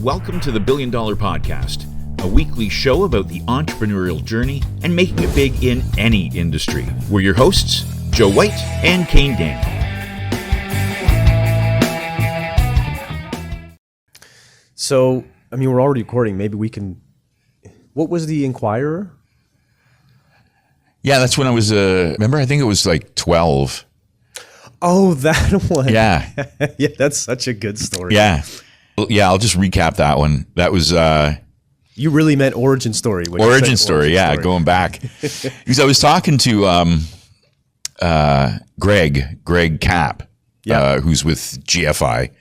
welcome to the $1 Billion Podcast, a weekly show about the entrepreneurial journey and making it big in any industry. We're your hosts, Joe White and Cain Daniel. So, we're already recording. Maybe we can... What was the Inquirer? Yeah, that's when I was, remember, I think it was like 12. Oh, that one. Yeah. Yeah, that's such a good story. Yeah. Yeah, I'll just recap that one. That was... you really meant origin story. Origin story, yeah, going back. Because I was talking to Greg Cap, who's with GFI,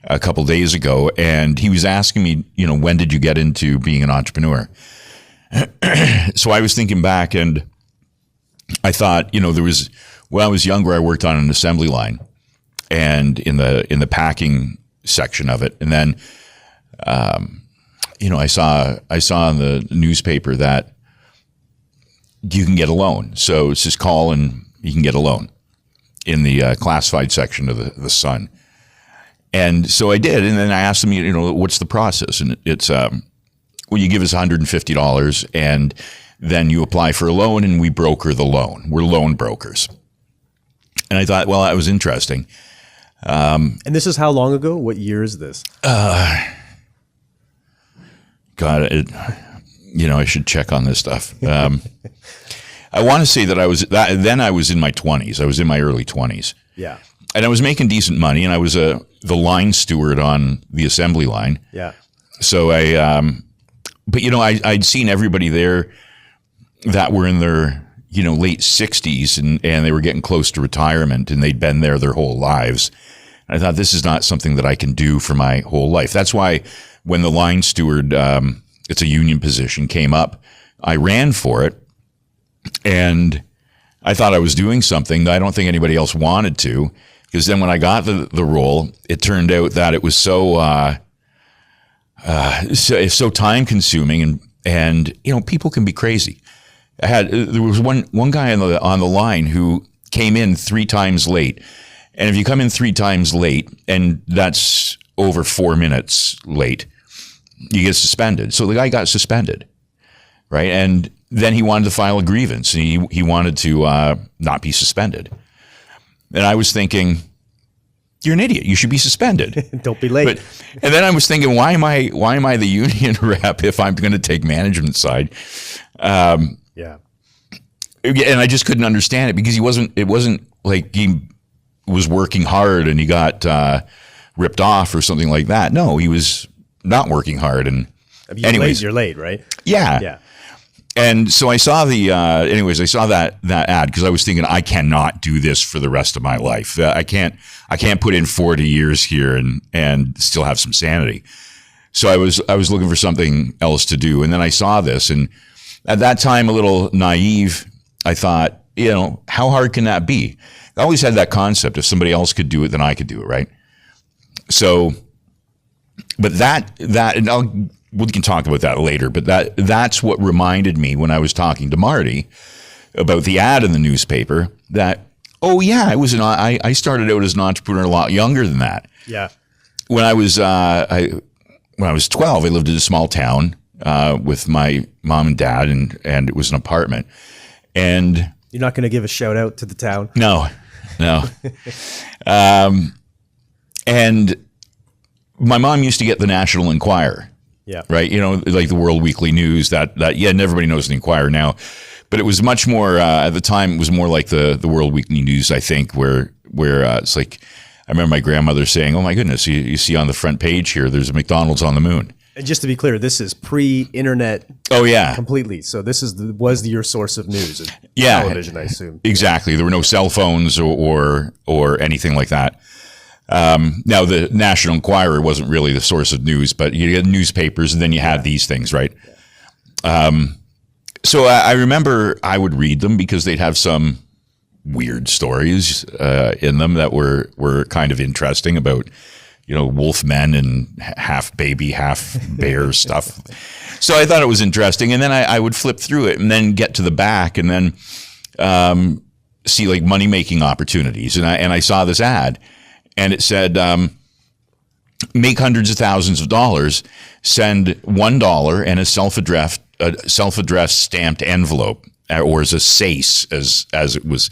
a couple days ago, and he was asking me, when did you get into being an entrepreneur? So I was thinking back, and I thought, there was, when I was younger, I worked on an assembly line, and in the packing section of it, and then, I saw in the newspaper that you can get a loan. So it's just call and you can get a loan in the classified section of the Sun. And so I did, and then I asked them, what's the process? And it's, you give us $150, and then you apply for a loan, and we broker the loan. We're loan brokers. And I thought, well, that was interesting. And this is how long ago? What year is this? God, I should check on this stuff. I want to say that then I was in my 20s. I was in my early 20s. Yeah. And I was making decent money, and I was the line steward on the assembly line. Yeah. So I'd seen everybody there that were in their, late 60s, and they were getting close to retirement, and they'd been there their whole lives. And I thought, this is not something that I can do for my whole life. That's why when the line steward, it's a union position, came up, I ran for it, and I thought I was doing something that I don't think anybody else wanted to. Because then when I got the role, it turned out that it was so time consuming, and people can be crazy. There was one guy on the line who came in 3 times late, and if you come in 3 times late, and that's over 4 minutes late, you get suspended. So the guy got suspended, right? And then he wanted to file a grievance, and he wanted to not be suspended. And I was thinking, you're an idiot. You should be suspended. Don't be late. And then I was thinking, why am I the union rep if I'm going to take management side? Yeah. And I just couldn't understand it, because it wasn't like he was working hard and he got ripped off or something like that. No, he was not working hard. And you're late, right? Yeah. Yeah. And so I saw I saw that ad, because I was thinking, I cannot do this for the rest of my life. I can't put in 40 years here and still have some sanity. So I was looking for something else to do. And then I saw this, and at that time, a little naive, I thought, how hard can that be? I always had that concept, if somebody else could do it, then I could do it, right? So, but and we can talk about that later, but that's what reminded me when I was talking to Marty about the ad in the newspaper that, oh yeah, I started out as an entrepreneur a lot younger than that. Yeah. When I was 12, I lived in a small town with my mom and dad, and it was an apartment. And you're not going to give a shout out to the town? No. And my mom used to get the National Enquirer. Yeah. Right. Like the World Weekly News and everybody knows the Enquirer now, but it was much more, at the time, it was more like the World Weekly News, I think, where it's like, I remember my grandmother saying, oh my goodness, you see on the front page here, there's a McDonald's on the moon. And just to be clear, this is pre-internet. Oh yeah. Completely. So this was your source of news. Yeah. Television, I assume. Exactly. There were no cell phones or anything like that. Now, the National Enquirer wasn't really the source of news, but you had newspapers, and then you had these things, right? So I remember I would read them, because they'd have some weird stories in them that were kind of interesting about, wolf men and half baby, half bear stuff. So I thought it was interesting, and then I would flip through it and then get to the back, and then see like money making opportunities, and I saw this ad. And it said, make hundreds of thousands of dollars, send $1 and a self-addressed stamped envelope, or as a SACE, as it was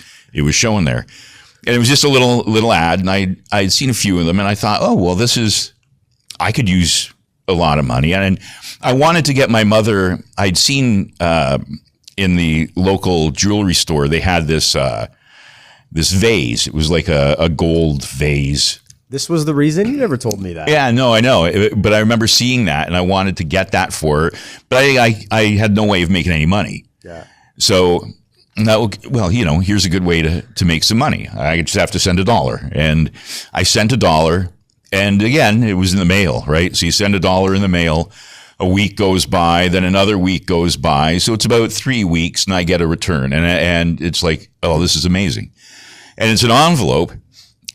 shown there. And it was just a little ad, and I'd seen a few of them, and I thought, oh, well, I could use a lot of money. And I wanted to get my mother, I'd seen in the local jewelry store, they had this vase. It was like a gold vase. This was the reason? You never told me that. Yeah, no, I know. But I remember seeing that, and I wanted to get that for her. But I had no way of making any money. Yeah. So, here's a good way to make some money. I just have to send $1. And I sent $1. And again, it was in the mail, right? So you send $1 in the mail. A week goes by, then another week goes by. So it's about 3 weeks, and I get a return. And it's like, oh, this is amazing. And it's an envelope.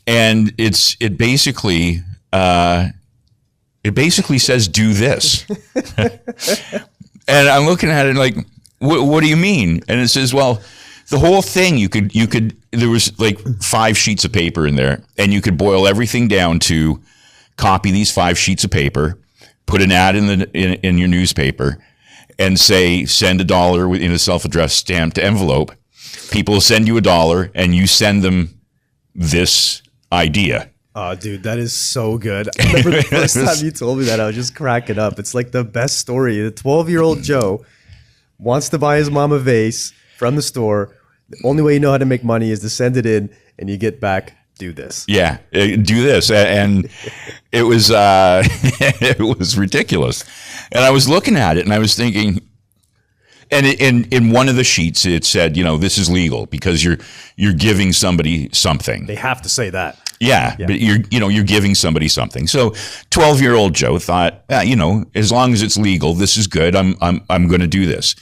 And it basically says, do this. And I'm looking at it like, what do you mean? And it says, well, the whole thing, there was like 5 sheets of paper in there, and you could boil everything down to copy these 5 sheets of paper, put an ad in your newspaper, and say, send $1 in a self-addressed stamped envelope. People will send you $1, and you send them this idea. Oh, dude, that is so good. I remember the first time you told me that, I was just cracking up. It's like the best story. The 12-year-old Joe wants to buy his mom a vase from the store. The only way you know how to make money is to send it in, and you get back, do this. Yeah, do this. And it was it was ridiculous. And I was looking at it, and I was thinking, and in one of the sheets, it said, this is legal because you're giving somebody something. They have to say that. Yeah, but you're giving somebody something. So 12-year-old Joe thought, as long as it's legal, this is good. I'm going to do this.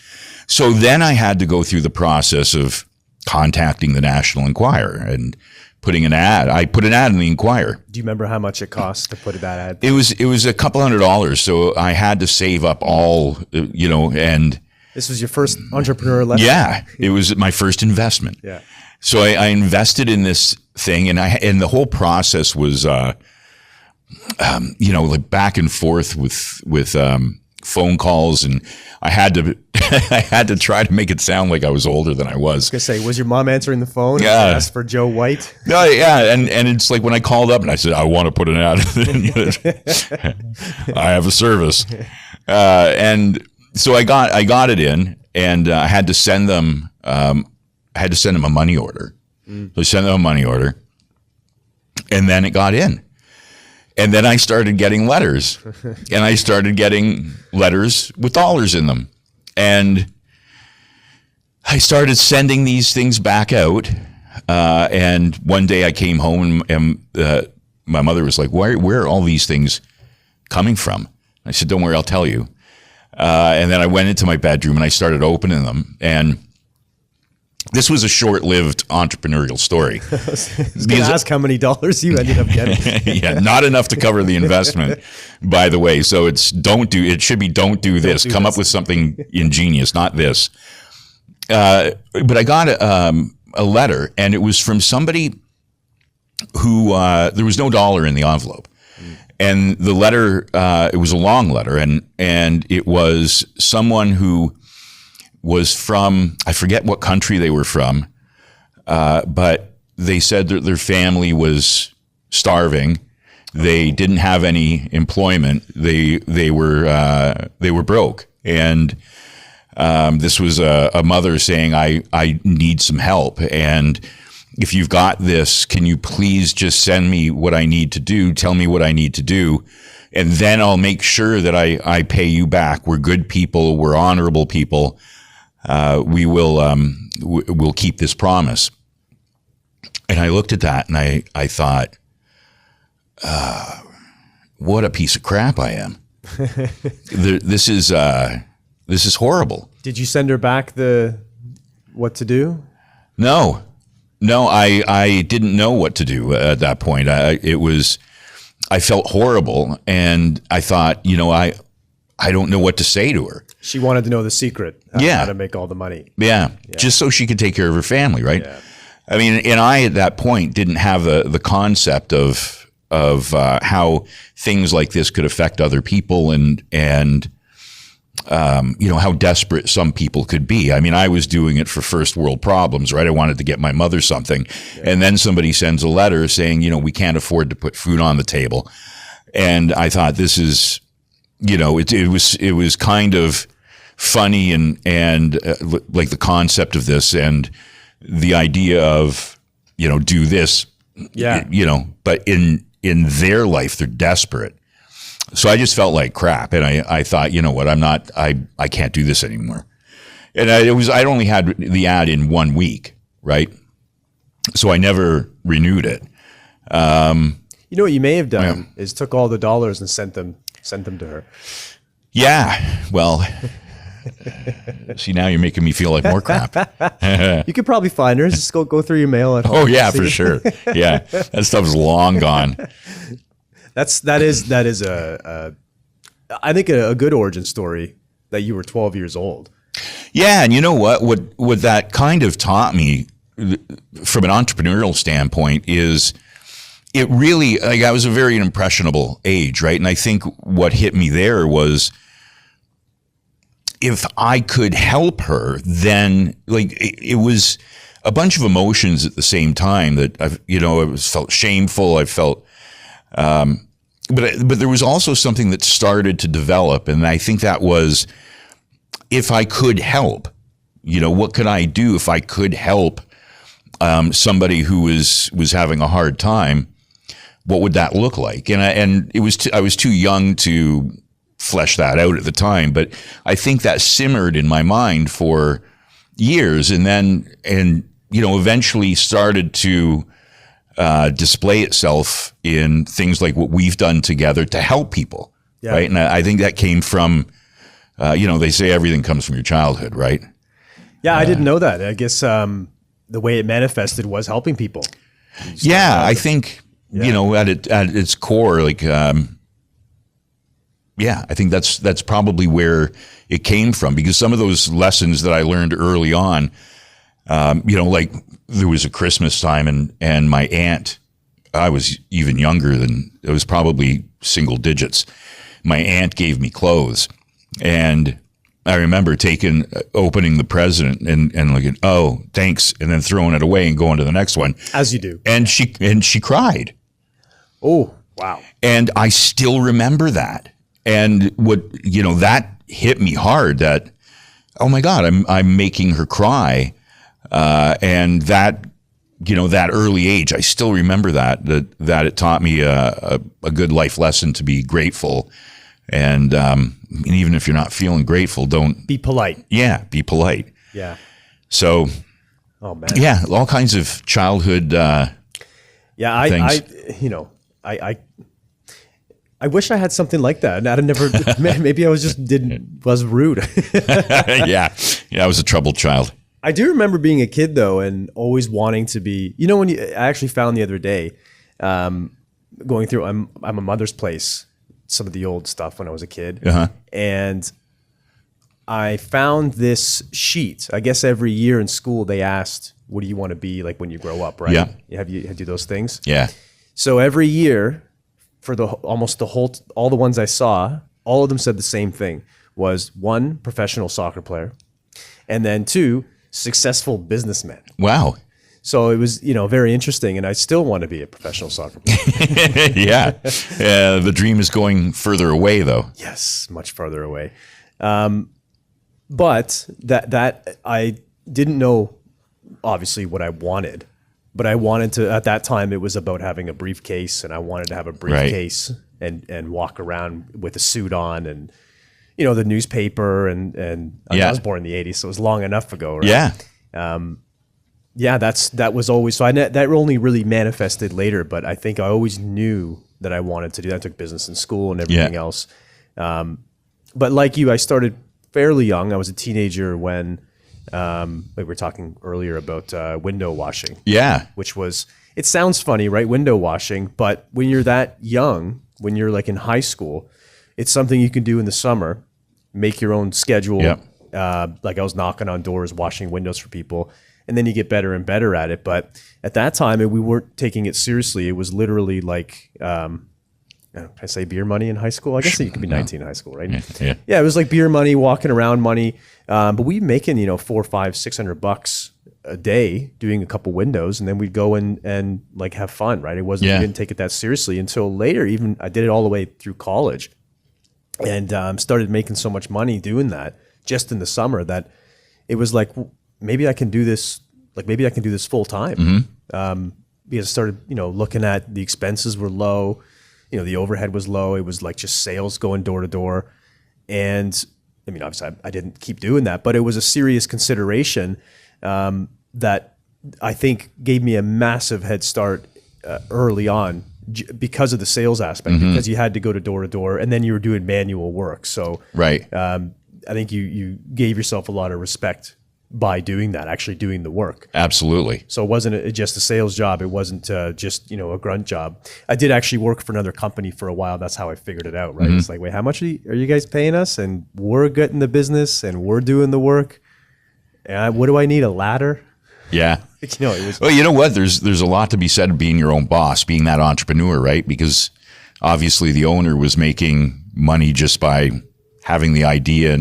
So then I had to go through the process of contacting the National Enquirer and putting an ad. I put an ad in the Enquirer. Do you remember how much it cost to put that ad? It was a couple $100. So I had to save up all, and this was your first entrepreneur lesson? Yeah, it was my first investment. Yeah. So I invested in this thing, and the whole process was, like back and forth with phone calls, and I had to try to make it sound like I was older than I was. I was gonna say, was your mom answering the phone? Yeah. Asked for Joe White. No, yeah, and it's like when I called up and I said I want to put an ad in. I have a service, and so I got it in, and I had to send them. I had to send them a money order. So I sent them a money order, and then it got in. And then I started getting letters, and I started getting letters with dollars in them. And I started sending these things back out. And one day I came home, and my mother was like, where are all these things coming from? I said, don't worry, I'll tell you. And then I went into my bedroom, and I started opening them. And this was a short-lived entrepreneurial story. I was going to ask how many dollars you ended up getting. Yeah, not enough to cover the investment, by the way. So it should be don't do this. Come up with something ingenious, not this. But I got a letter, and it was from somebody who there was no dollar in the envelope. And the letter, it was a long letter, and it was someone who was from, I forget what country they were from, but they said that their family was starving. They didn't have any employment. They were broke. And this was a mother saying, I need some help. And if you've got this, can you please just send me what I need to do? Tell me what I need to do. And then I'll make sure that I pay you back. We're good people. We're honorable people. We will we'll keep this promise. And I looked at that, and I thought, what a piece of crap I am. This is horrible. Did you send her back what to do? No, I didn't know what to do at that point. I felt horrible, and I thought, I don't know what to say to her. She wanted to know the secret, how to make all the money. Yeah, just so she could take care of her family, right? Yeah. I mean, and I at that point didn't have the concept of how things like this could affect other people, and how desperate some people could be. I mean, I was doing it for first world problems, right? I wanted to get my mother something. Yeah. And then somebody sends a letter saying, we can't afford to put food on the table. And I thought, this is, it was kind of funny and like the concept of this and the idea of, do this, but in their life, they're desperate. So I just felt like crap. And I thought, you know what, I can't do this anymore. And I'd only had the ad in 1 week, right? So I never renewed it. You know what you may have done is took all the dollars and sent them to her. Yeah. Well, see, now you're making me feel like more crap. You could probably find her. Just go through your mail at home. Oh yeah, for sure. Yeah. That stuff's long gone. That is I think a good origin story that you were 12 years old. Yeah, and you know what that kind of taught me from an entrepreneurial standpoint is it really, like, I was a very impressionable age, right? And I think what hit me there was if I could help her, then it was a bunch of emotions at the same time that I felt shameful. I felt, but there was also something that started to develop, and I think that was, if I could help, what could I do if I could help somebody who was having a hard time? What would that look like? And I was too young to flesh that out at the time, but I think that simmered in my mind for years, and eventually started to display itself in things like what we've done together to help people, right? And I think that came from, they say everything comes from your childhood, right? Yeah, I didn't know that. I guess the way it manifested was helping people. I think, at its core, I think that's probably where it came from, because some of those lessons that I learned early on, like there was a Christmas time and my aunt, I was even younger than, it was probably single digits. My aunt gave me clothes, and I remember opening the present and looking, oh, thanks, and then throwing it away and going to the next one. As you do. And she cried. Oh, wow. And I still remember that. And that hit me hard, that, oh my God, I'm making her cry. And that, that early age, I still remember that it taught me a good life lesson to be grateful. And even if you're not feeling grateful, don't be polite. Yeah. Be polite. Yeah. So, oh man. Yeah. All kinds of childhood, things. I wish I had something like that. I'd never. Maybe I was rude. Yeah, I was a troubled child. I do remember being a kid though, and always wanting to be. I actually found the other day, going through. I'm a mother's place. Some of the old stuff when I was a kid, and I found this sheet. I guess every year in school they asked, "What do you want to be like when you grow up?" Right? Yeah. Have you do those things? Yeah. So every year, for all the ones I saw, all of them said the same thing: was 1, professional soccer player, and then 2, successful businessman. Wow. So it was, very interesting, and I still want to be a professional soccer player. Yeah. The dream is going further away, though. Yes, much further away. But that I didn't know, obviously, what I wanted. But I wanted to, at that time, it was about having a briefcase, and I wanted to have a briefcase and walk around with a suit on, and, the newspaper, and I was born in the 80s, so it was long enough ago, right? Yeah. That was always, so that only really manifested later, but I think I always knew that I wanted to do that. I took business in school and everything else. But like you, I started fairly young. I was a teenager when, we were talking earlier about window washing. Yeah. Which was, it sounds funny, right? Window washing. But when you're that young, when you're like in high school, it's something you can do in the summer, make your own schedule. Yep. Like I was knocking on doors, washing windows for people. and then you get better and better at it. But at that time, we weren't taking it seriously. It was literally like, can I say beer money in high school? I guess you could be 19 in high school, right? Yeah, it was like beer money, walking around money. But we making, $400, $500, $600 a day doing a couple windows, and then we'd go and like have fun, right? It wasn't, we didn't take it that seriously until later. Even I did it all the way through college, and started making so much money doing that just in the summer that it was like, maybe I can do this. Like maybe I can do this full time. Because I started, looking at the expenses were low, the overhead was low. It was like just sales going door to door, and I mean, obviously I didn't keep doing that, but it was a serious consideration that I think gave me a massive head start early on because of the sales aspect, because you had to go to door, and then you were doing manual work. So right. I think you gave yourself a lot of respect by doing that, actually doing the work. Absolutely. So it wasn't just a sales job. It wasn't just, a grunt job. I did actually work for another company for a while. That's how I figured it out, right? It's like, wait, how much are you guys paying us? And we're getting the business and we're doing the work. And what do I need, a ladder? Yeah. It was. Well, you know what? There's a lot to be said of being your own boss, being that entrepreneur, right? Because obviously the owner was making money just by having the idea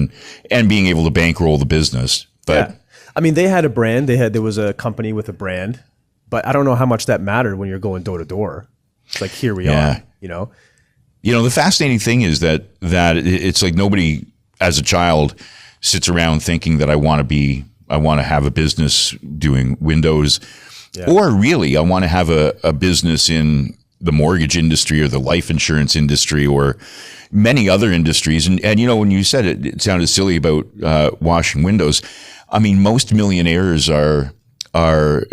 and being able to bankroll the business. But yeah. I mean, they had a brand. There was a company with a brand, but I don't know how much that mattered when you're going door to door. It's like, here we are, The fascinating thing is that it's like nobody as a child sits around thinking that I want to have a business doing windows, or really I want to have a business in the mortgage industry or the life insurance industry or many other industries. And when you said it sounded silly about washing windows. I mean, most millionaires are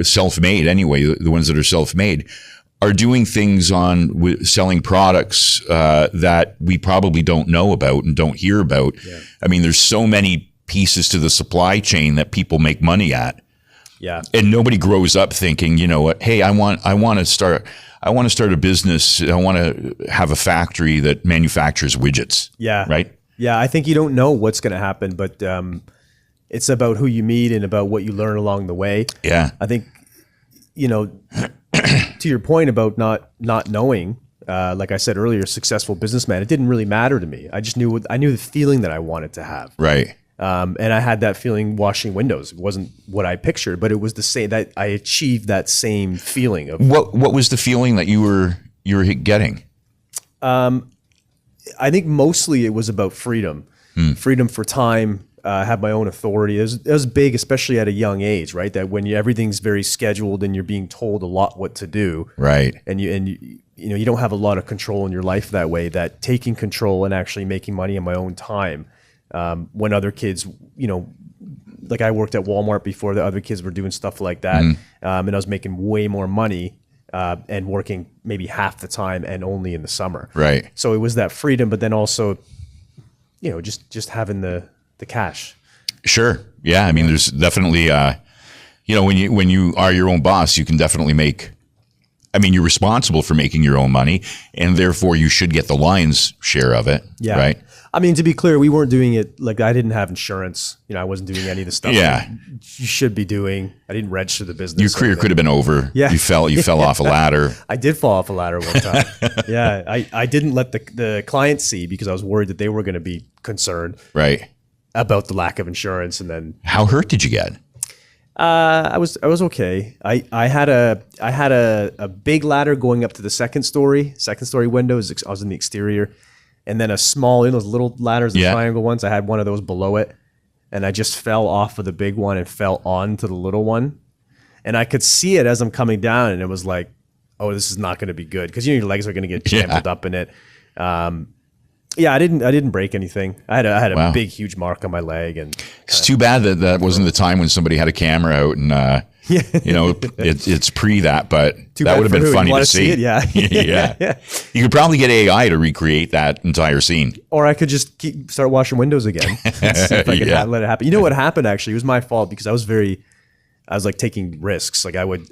self-made anyway. The ones that are self-made are doing things on selling products that we probably don't know about and don't hear about. Yeah. I mean, there's so many pieces to the supply chain that people make money at. Yeah. And nobody grows up thinking, hey, I want to start a business. I want to have a factory that manufactures widgets. Yeah. Right. Yeah. I think you don't know what's going to happen, but it's about who you meet and about what you learn along the way. Yeah. I think, to your point about not knowing, like I said earlier, successful businessman, it didn't really matter to me. I just knew the feeling that I wanted to have. Right. And I had that feeling washing windows. It wasn't what I pictured, but it was the same, that I achieved that same feeling of what was the feeling that you were getting? I think mostly it was about freedom, freedom for time. Have my own authority. It was big, especially at a young age, right? That when everything's very scheduled and you're being told a lot what to do, right? And you don't have a lot of control in your life that way. That taking control and actually making money in my own time, when other kids, like I worked at Walmart before, the other kids were doing stuff like that, and I was making way more money and working maybe half the time and only in the summer, right? So it was that freedom, but then also, just having the cash. Sure. Yeah. I mean, there's definitely, when you are your own boss, you can definitely you're responsible for making your own money, and therefore you should get the lion's share of it. Yeah. Right. I mean, to be clear, we weren't doing it, like I didn't have insurance. I wasn't doing any of the stuff that you should be doing. I didn't register the business. Your career could have been over. Yeah. You fell off a ladder. I did fall off a ladder one time. Yeah. I didn't let the client see because I was worried that they were going to be concerned. Right. About the lack of insurance. And then how hurt did you get? I was okay. I had a big ladder going up to the second story windows. I was in the exterior, and then a small, those little ladders, the triangle ones. I had one of those below it, and I just fell off of the big one and fell onto the little one, and I could see it as I'm coming down, and it was like, oh, this is not going to be good because your legs are going to get jammed up in it. Yeah, I didn't break anything. I had a big, huge mark on my leg, and it's too bad that wasn't the time when somebody had a camera out, and it's pre that, but that would have been funny to see. Yeah. Yeah. You could probably get AI to recreate that entire scene, or I could just start washing windows again. See if I could let it happen. You know what happened? Actually, it was my fault because I was like taking risks. Like I would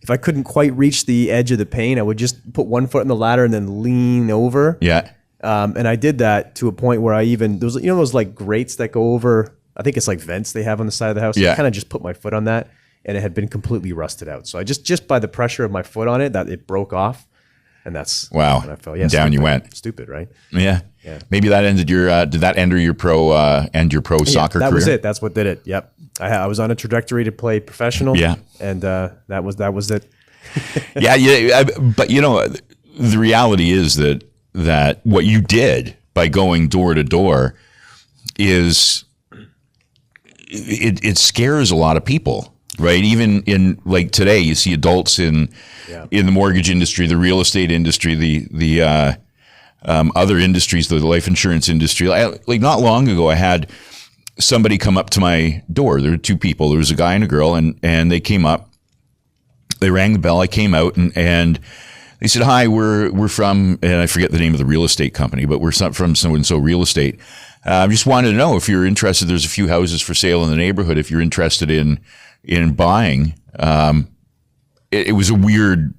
if I couldn't quite reach the edge of the pane, I would just put one foot in the ladder and then lean over. Yeah. And I did that to a point where those those like grates that go over, I think it's like vents they have on the side of the house. Yeah. I kind of just put my foot on that and it had been completely rusted out. So I just by the pressure of my foot on it, that it broke off, and that's wow. when I fell. Down stupid. You went. Stupid, right? Yeah. Maybe that ended your. Did that end your pro soccer career? That was it. That's what did it. Yep. I was on a trajectory to play professional. Yeah. And that was it. Yeah. But the reality is that what you did by going door to door is it scares a lot of people, right? Even in like today, you see adults in the mortgage industry, the real estate industry, the other industries, the life insurance industry. Like not long ago, I had somebody come up to my door. There were two people. There was a guy and a girl, and they came up. They rang the bell. I came out and they said, "Hi, we're from," and I forget the name of the real estate company, but we're from so and so real estate. I just wanted to know if you're interested. There's a few houses for sale in the neighborhood. If you're interested in buying, it was a weird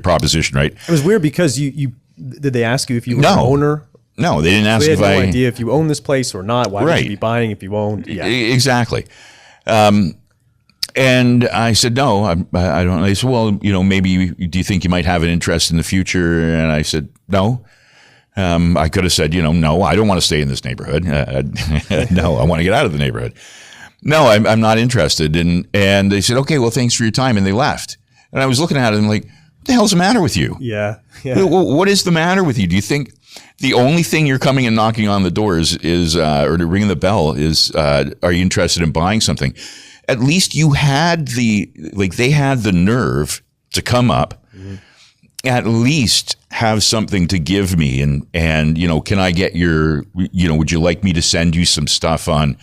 proposition, right? It was weird because you did they ask you if you were an owner? No, they didn't ask they if had no I idea if you own this place or not. Why would you be buying if you owned? Yeah, exactly. And I said, no, I don't. They said, well, maybe do you think you might have an interest in the future? And I said, no. I could have said, no, I don't want to stay in this neighborhood. No, I want to get out of the neighborhood. No, I'm not interested. And they said, okay, well, thanks for your time. And they left. And I was looking at it and like, what the hell's the matter with you? Yeah. What is the matter with you? Do you think the only thing you're coming and knocking on the door is or to ring the bell is, are you interested in buying something? At least you had they had the nerve to come up, at least have something to give me. And can I get your, would you like me to send you some stuff on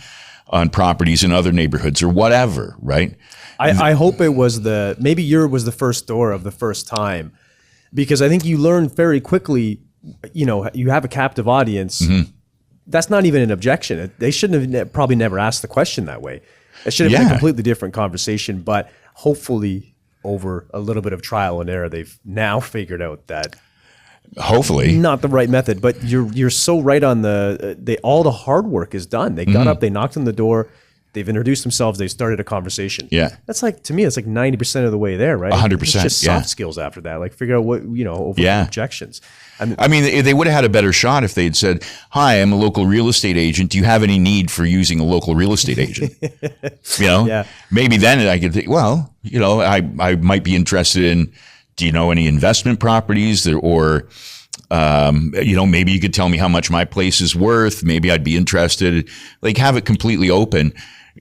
properties in other neighborhoods or whatever, right? I hope it was maybe yours was the first door of the first time, because I think you learned very quickly, you have a captive audience. Mm-hmm. That's not even an objection. They shouldn't have probably never asked the question that way. It should have been a completely different conversation, but hopefully over a little bit of trial and error, they've now figured out that hopefully not the right method. But you're so right on all the hard work is done. They got up, they knocked on the door, they've introduced themselves, they started a conversation. Yeah. That's like, to me, it's like 90% of the way there, right? 100%. It's just soft skills after that. Like figure out what, overcome objections. I mean, they would have had a better shot if they'd said, "Hi, I'm a local real estate agent. Do you have any need for using a local real estate agent?" Maybe then I could think, well, I might be interested in, do you know any investment properties or maybe you could tell me how much my place is worth. Maybe I'd be interested, like have it completely open.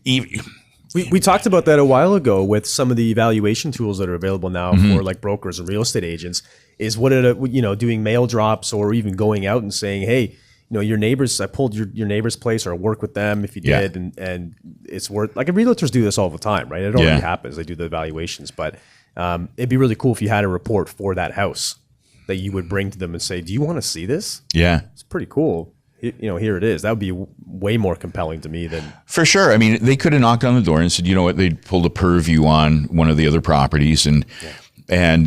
We talked about that a while ago with some of the evaluation tools that are available now for like brokers and real estate agents. Is doing mail drops or even going out and saying, hey, your neighbors, I pulled your neighbor's place or I work with them if you did, and it's worth, like realtors do this all the time, right? It already happens. They do the evaluations, but it'd be really cool if you had a report for that house that you would bring to them and say, do you want to see this? Yeah. It's pretty cool. Here it is. That would be way more compelling to me than. For sure. I mean, they could have knocked on the door and said, you know what, they pulled a purview on one of the other properties and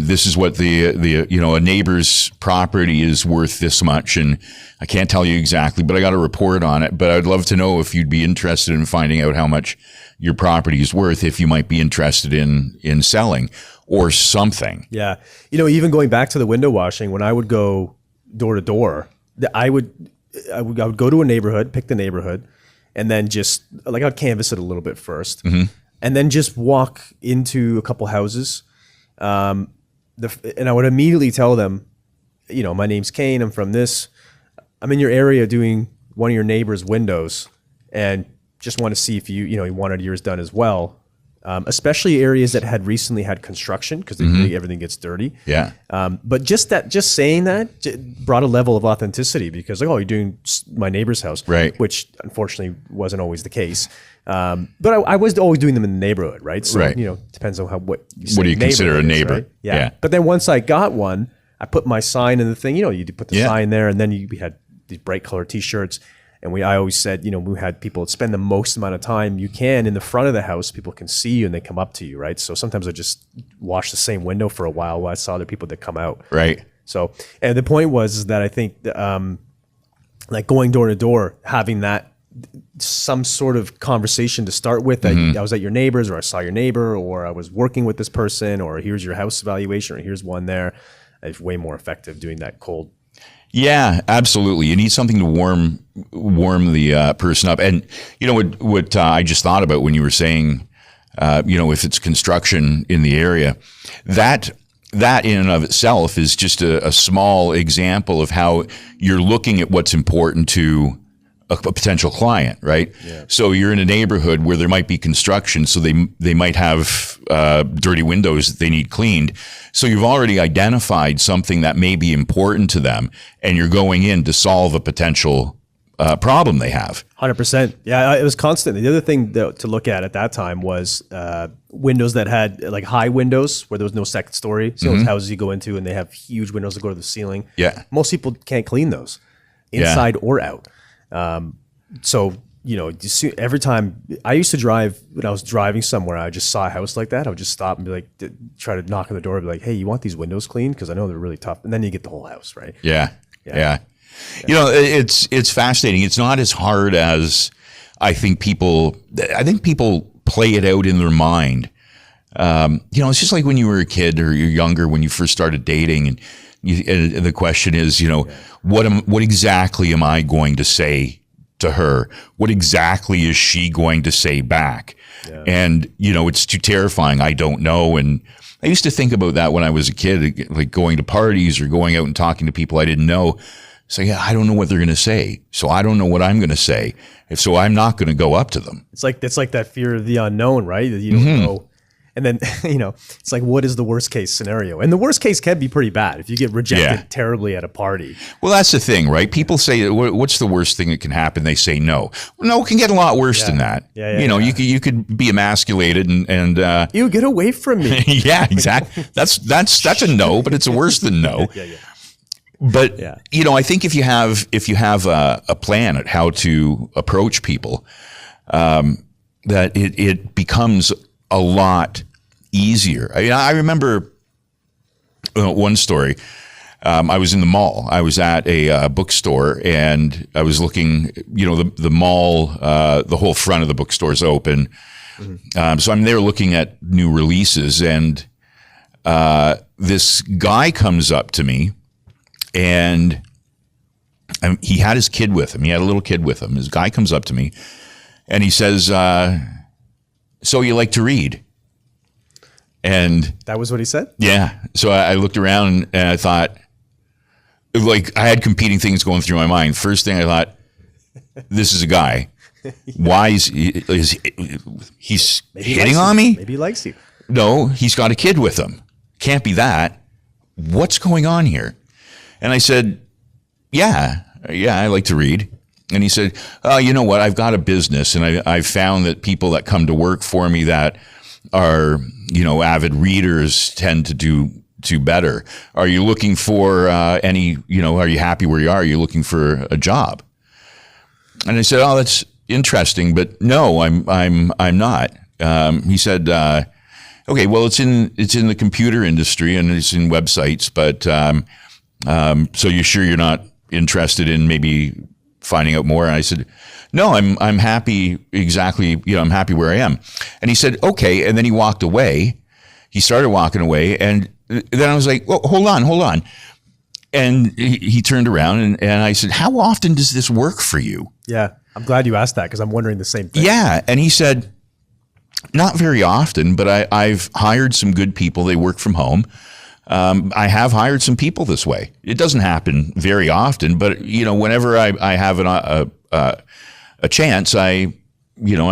this is what the a neighbor's property is worth this much. And I can't tell you exactly, but I got a report on it. But I'd love to know if you'd be interested in finding out how much your property is worth, if you might be interested in selling or something. Yeah. Even going back to the window washing, when I would go door to door, I would go to a neighborhood, pick the neighborhood, and then just I'd canvass it a little bit first, and then just walk into a couple houses. And I would immediately tell them, my name's Cain. I'm from this. I'm in your area doing one of your neighbor's windows, and just want to see if you wanted yours done as well. Especially areas that had recently had construction, because everything gets dirty. Yeah. But just saying that brought a level of authenticity, because you're doing my neighbor's house, right? Which unfortunately wasn't always the case. But I was always doing them in the neighborhood, right? So depends on what do you consider a neighbor? Right? Yeah. But then once I got one, I put my sign in the thing. You put the sign there, and then we had these bright colored T-shirts. And I always said, we had people spend the most amount of time you can in the front of the house. People can see you and they come up to you, right? So sometimes I just wash the same window for a while I saw other people that come out. Right. So, and the point was that I think, like going door to door, having that some sort of conversation to start with that I was at your neighbor's, or I saw your neighbor, or I was working with this person, or here's your house evaluation, or here's one there. It's way more effective doing that cold. Yeah, absolutely. You need something to warm the person up. And you know what I just thought about when you were saying, if it's construction in the area, that in and of itself is just a small example of how you're looking at what's important to a potential client, right? Yeah. So you're in a neighborhood where there might be construction, so they might have dirty windows that they need cleaned. So you've already identified something that may be important to them, and you're going in to solve a potential problem they have. 100%. Yeah, it was constant. The other thing to look at that time was windows that had like high windows where there was no second story. So those houses you go into and they have huge windows that go to the ceiling. Yeah. Most people can't clean those inside or out. So, every time I used to drive, when I was driving somewhere, I just saw a house like that. I would just stop and be like, try to knock on the door and be like, hey, you want these windows cleaned? Because I know they're really tough. And then you get the whole house, right? Yeah. It's fascinating. It's not as hard as I think people play it out in their mind. It's just like when you were a kid or you're younger, when you first started dating, and the question is, what exactly am I going to say to her? What exactly is she going to say back? Yeah. And, it's too terrifying. I don't know. And I used to think about that when I was a kid, like going to parties or going out and talking to people I didn't know. So I don't know what they're going to say. So I don't know what I'm going to say. So I'm not going to go up to them. It's like that fear of the unknown, right? That you don't know. And then, it's like, what is the worst case scenario? And the worst case can be pretty bad if you get rejected terribly at a party. Well, that's the thing, right? People say, what's the worst thing that can happen? They say no. Well, no, it can get a lot worse than that. You could be emasculated and you get away from me. Yeah, exactly. That's a no, but it's worse than no. But I think if you have a plan at how to approach people, that it becomes a lot easier. I remember one story. I was in the mall. I was at a bookstore, and I was looking. The mall, the whole front of the bookstore is open. So I'm there looking at new releases, and this guy comes up to me. And he had his kid with him. He had a little kid with him. This guy comes up to me and he says, so you like to read? And that was what he said? Yeah. So I looked around and I thought, like, I had competing things going through my mind. First thing I thought, this is a guy. Why is he's hitting on me? Maybe he likes you. No, he's got a kid with him. Can't be that. What's going on here? And I said, yeah, I like to read. And he said, oh, you know what? I've got a business, and I've found that people that come to work for me that are, avid readers tend to do better. Are you looking for are you happy where you are? Are you looking for a job? And I said, oh, that's interesting, but no, I'm not. He said, okay, well, it's in the computer industry and it's in websites, but so you're sure you're not interested in maybe finding out more? And I said, no, I'm happy exactly, I'm happy where I am. And he said, okay. And then he walked away. He started walking away. And then I was like, well, hold on. And he turned around and I said, how often does this work for you? Yeah. I'm glad you asked that because I'm wondering the same thing. Yeah. And he said, not very often, but I've hired some good people. They work from home. I have hired some people this way. It doesn't happen very often, but whenever I have a chance, I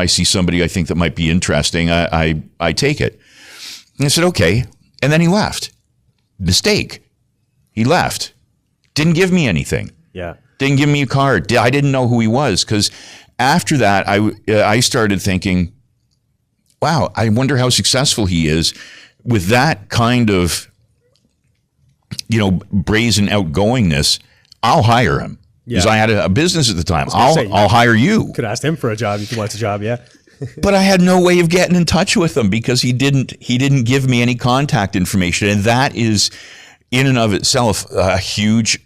see somebody I think that might be interesting. I take it. And I said, okay. And then he left. Mistake. He left. Didn't give me anything. Yeah. Didn't give me a card. I didn't know who he was, because after that, I started thinking, wow, I wonder how successful he is with that kind of brazen outgoingness. I'll hire him because I had a business at the time. I'll hire you. Could ask him for a job if he wants a job. Yeah. But I had no way of getting in touch with him because he didn't give me any contact information. And that is in and of itself a huge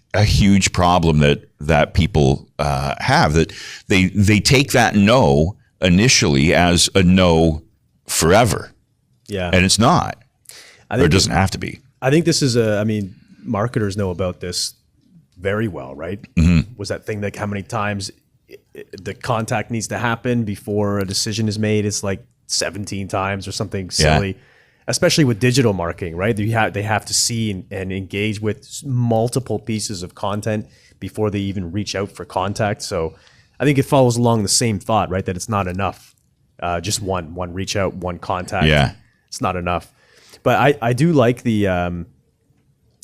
problem that people have, that they take that no initially as a no forever. Yeah. And it's not. Or it doesn't have to be. I think this is marketers know about this very well, right? Was that thing like how many times the contact needs to happen before a decision is made? It's like 17 times or something silly. Yeah. Especially with digital marketing, right? They have to see and engage with multiple pieces of content before they even reach out for contact. So I think it follows along the same thought, right? That it's not enough. Just one reach out, one contact. Yeah. It's not enough. But I do like the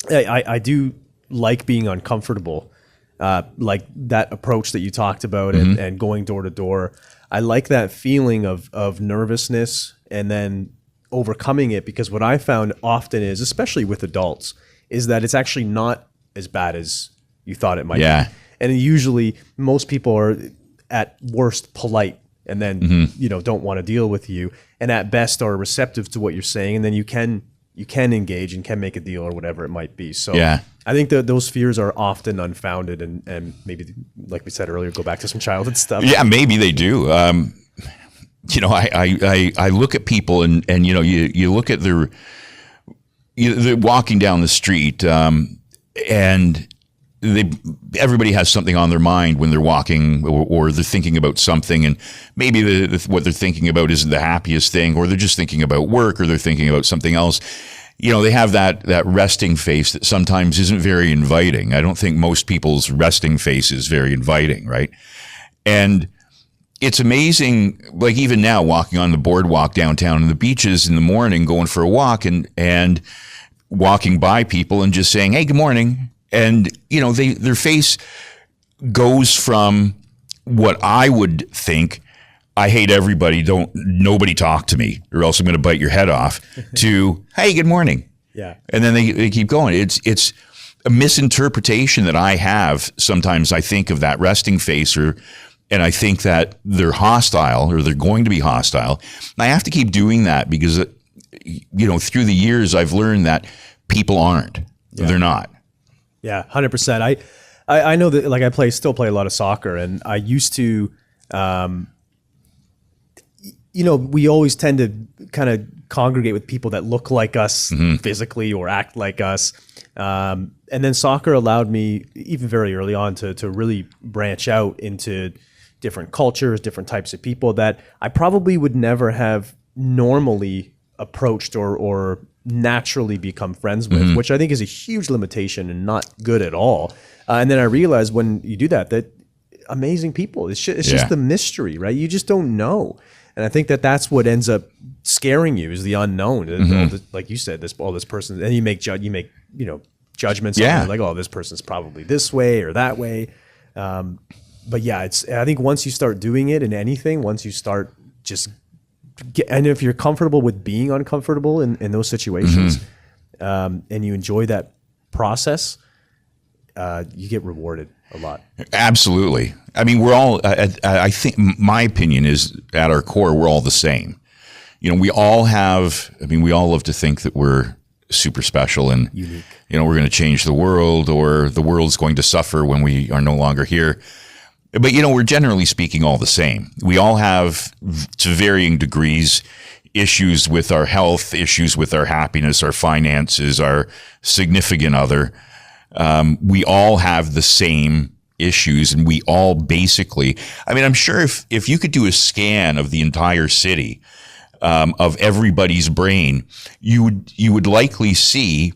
I do like being uncomfortable, like that approach that you talked about, and going door to door. I like that feeling of nervousness and then overcoming it, because what I found often is, especially with adults, is that it's actually not as bad as you thought it might be. And usually most people are at worst polite and then don't want to deal with you, and at best are receptive to what you're saying, and then you can engage and can make a deal or whatever it might be. So I think that those fears are often unfounded, and maybe, like we said earlier, go back to some childhood stuff. Yeah, maybe they do. I look at people and you look at they're walking down the street, and everybody has something on their mind when they're walking, or they're thinking about something, and maybe what they're thinking about isn't the happiest thing, or they're just thinking about work, or they're thinking about something else. They have that resting face that sometimes isn't very inviting. I don't think most people's resting face is very inviting, right? And it's amazing, like even now, walking on the boardwalk downtown and the beaches in the morning, going for a walk and walking by people and just saying, "Hey, good morning." And, their face goes from what I would think, "I hate everybody, nobody talk to me or else I'm going to bite your head off," to, "Hey, good morning." Yeah. And then they keep going. It's a misinterpretation that I have. Sometimes I think of that resting face, and I think that they're hostile, or they're going to be hostile. And I have to keep doing that because, through the years, I've learned that people aren't. Yeah. They're not. Yeah, 100%. I know that, like, I still play a lot of soccer, and I used to, we always tend to kind of congregate with people that look like us physically or act like us. And then soccer allowed me, even very early on, to really branch out into different cultures, different types of people that I probably would never have normally approached or naturally become friends with, which I think is a huge limitation and not good at all. And then I realized when you do that amazing people, it's just the mystery, right? You just don't know. And I think that's what ends up scaring you, is the unknown. Like you said, this person, and you make judgments. Yeah. Like, oh, this person's probably this way or that way. But yeah, I think once you start doing it in anything, once you start and if you're comfortable with being uncomfortable in those situations, and you enjoy that process, you get rewarded a lot. Absolutely. I mean, we're all, I think my opinion is, at our core, we're all the same. We all love to think that we're super special and unique. We're going to change the world, or the world's going to suffer when we are no longer here. But, we're generally speaking all the same. We all have, to varying degrees, issues with our health, issues with our happiness, our finances, our significant other. We all have the same issues, and we all basically, I'm sure if you could do a scan of the entire city, of everybody's brain, you would likely see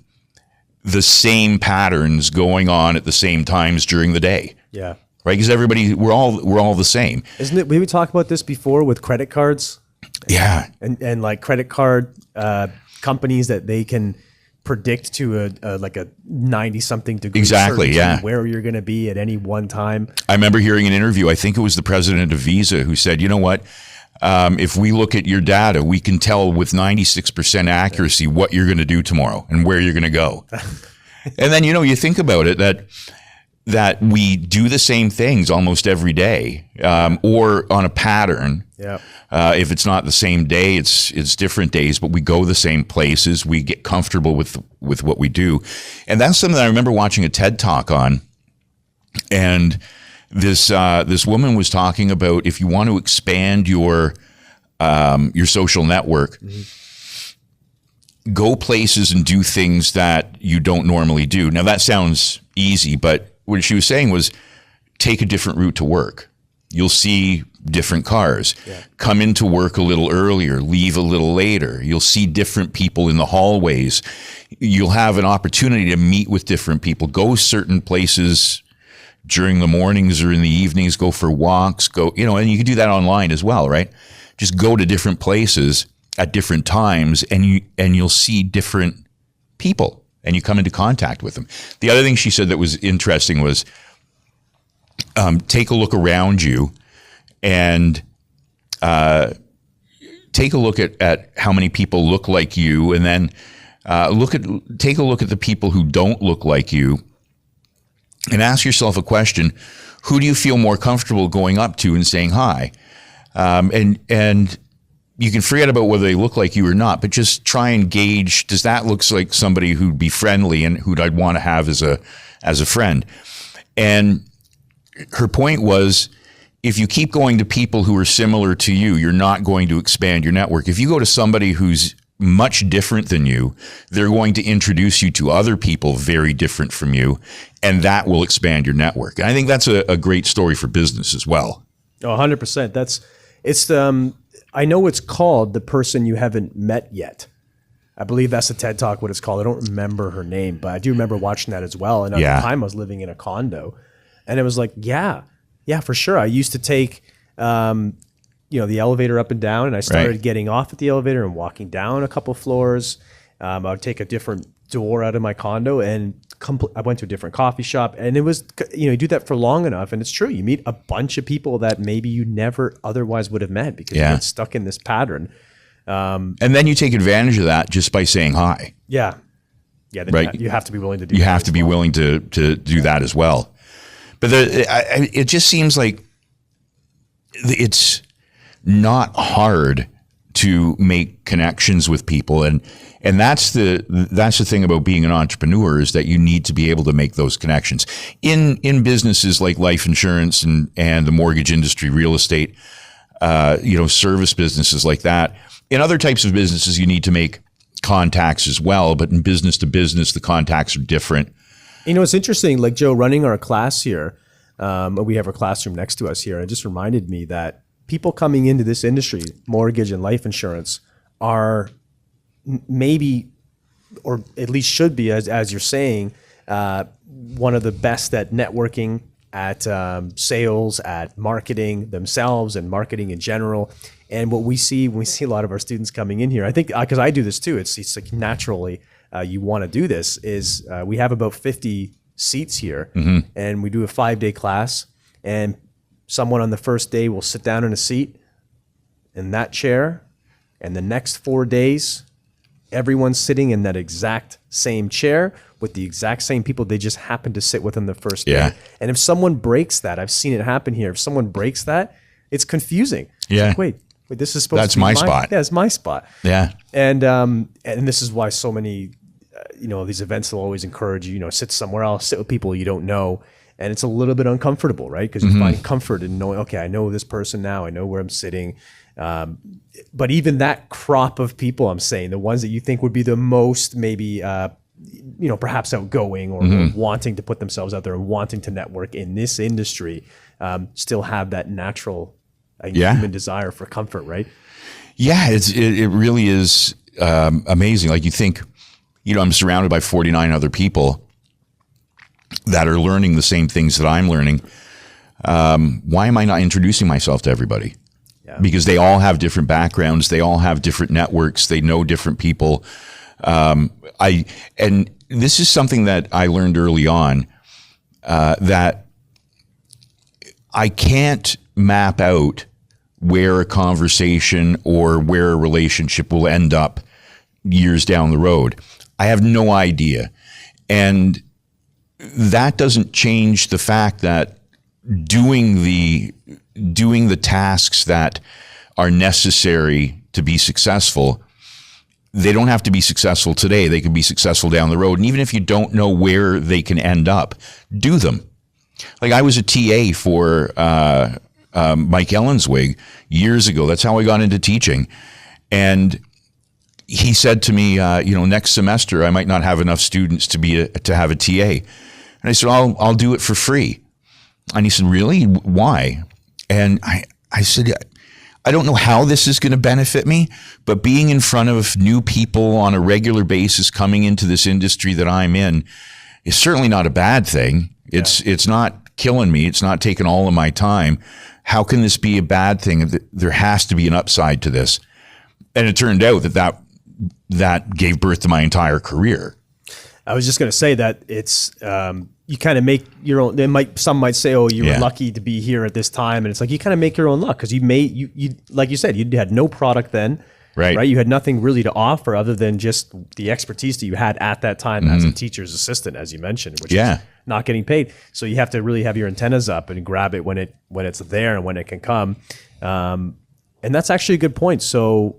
the same patterns going on at the same times during the day. Yeah. Right, because we're all the same. Isn't it? We talked about this before with credit cards. Yeah, and like credit card companies that they can predict to a 90-something degree exactly. Yeah, where you're going to be at any one time. I remember hearing an interview. I think it was the president of Visa who said, "You know what? If we look at your data, we can tell with 96% accuracy what you're going to do tomorrow and where you're going to go." And then you think about it, that that we do the same things almost every day, or on a pattern. Yeah. If it's not the same day, it's different days, but we go the same places. We get comfortable with what we do. And that's something that I remember watching a TED Talk on. And this woman was talking about, if you want to expand your social network, go places and do things that you don't normally do. Now that sounds easy, but what she was saying was, take a different route to work. You'll see different cars. Yeah. Come into work a little earlier, leave a little later. You'll see different people in the hallways. You'll have an opportunity to meet with different people. Go certain places during the mornings or in the evenings. Go for walks. And you can do that online as well, right? Just go to different places at different times, and you'll see different people, and you come into contact with them. The other thing she said that was interesting was, take a look around you and take a look at how many people look like you, and then take a look at the people who don't look like you, and ask yourself a question: who do you feel more comfortable going up to and saying hi? And you can forget about whether they look like you or not, but just try and gauge, does that look like somebody who'd be friendly and who'd I'd want to have as a friend? And her point was, if you keep going to people who are similar to you, you're not going to expand your network. If you go to somebody who's much different than you, they're going to introduce you to other people very different from you, and that will expand your network. And I think that's a great story for business as well. Oh, 100%. I know it's called The Person You Haven't Met Yet. I believe that's the TED Talk, what it's called. I don't remember her name, but I do remember watching that as well. And at the time I was living in a condo, and it was like, yeah, for sure. I used to take, the elevator up and down, and I started getting off at the elevator and walking down a couple floors. I would take a different door out of my condo, and I went to a different coffee shop, and it was, you do that for long enough, and it's true. You meet a bunch of people that maybe you never otherwise would have met because you get stuck in this pattern. And then you take advantage of that just by saying hi. Yeah. Then you have to be willing to do that. You have to be willing to do that as well. But it just seems like it's not hard to make connections with people, and that's the thing about being an entrepreneur, is that you need to be able to make those connections in businesses like life insurance and the mortgage industry, real estate, service businesses like that. In other types of businesses, you need to make contacts as well, but in business to business, the contacts are different. It's interesting, like Joe, running our class here, we have our classroom next to us here. It just reminded me that people coming into this industry, mortgage and life insurance, are maybe, or at least should be, as you're saying, one of the best at networking, at sales, at marketing themselves and marketing in general. And what we see when we see a lot of our students coming in here, I think, because I do this too, it's like naturally you want to do this, is we have about 50 seats here, and we do a 5-day class, and someone on the first day will sit down in a seat in that chair, and the next 4 days, everyone's sitting in that exact same chair with the exact same people they just happened to sit with on the first day. And if someone breaks that, I've seen it happen here. If someone breaks that, it's confusing. Yeah. It's like, wait, this is supposed to be my spot. Yeah, it's my spot. Yeah. And this is why so many, these events will always encourage you, sit somewhere else, sit with people you don't know. And it's a little bit uncomfortable, right? Because you find comfort in knowing, okay, I know this person now, I know where I'm sitting. But even that crop of people, I'm saying, the ones that you think would be the most maybe, perhaps outgoing or wanting to put themselves out there and wanting to network in this industry, still have that natural human desire for comfort, right? Yeah, it really is amazing. Like, you think, I'm surrounded by 49 other people that are learning the same things that I'm learning. Why am I not introducing myself to everybody? Yeah. Because they all have different backgrounds. They all have different networks. They know different people. And this is something that I learned early on, that I can't map out where a conversation or where a relationship will end up years down the road. I have no idea. And that doesn't change the fact that doing the tasks that are necessary to be successful, they don't have to be successful today. They can be successful down the road. And even if you don't know where they can end up, do them. Like I was a TA for Mike Ellenswig years ago. That's how I got into teaching. And he said to me, next semester I might not have enough students to have a TA. And I said, I'll do it for free. And he said, really? Why? And I said, I don't know how this is going to benefit me, but being in front of new people on a regular basis coming into this industry that I'm in is certainly not a bad thing. Yeah. It's not killing me. It's not taking all of my time. How can this be a bad thing? There has to be an upside to this. And it turned out that gave birth to my entire career. I was just going to say that it's you kind of make your own. Some might say, "Oh, you were lucky to be here at this time," and it's like you kind of make your own luck because you like you said, you had no product then, right? You had nothing really to offer other than just the expertise that you had at that time as a teacher's assistant, as you mentioned, which is not getting paid. So you have to really have your antennas up and grab it when it's there and when it can come. And that's actually a good point. So.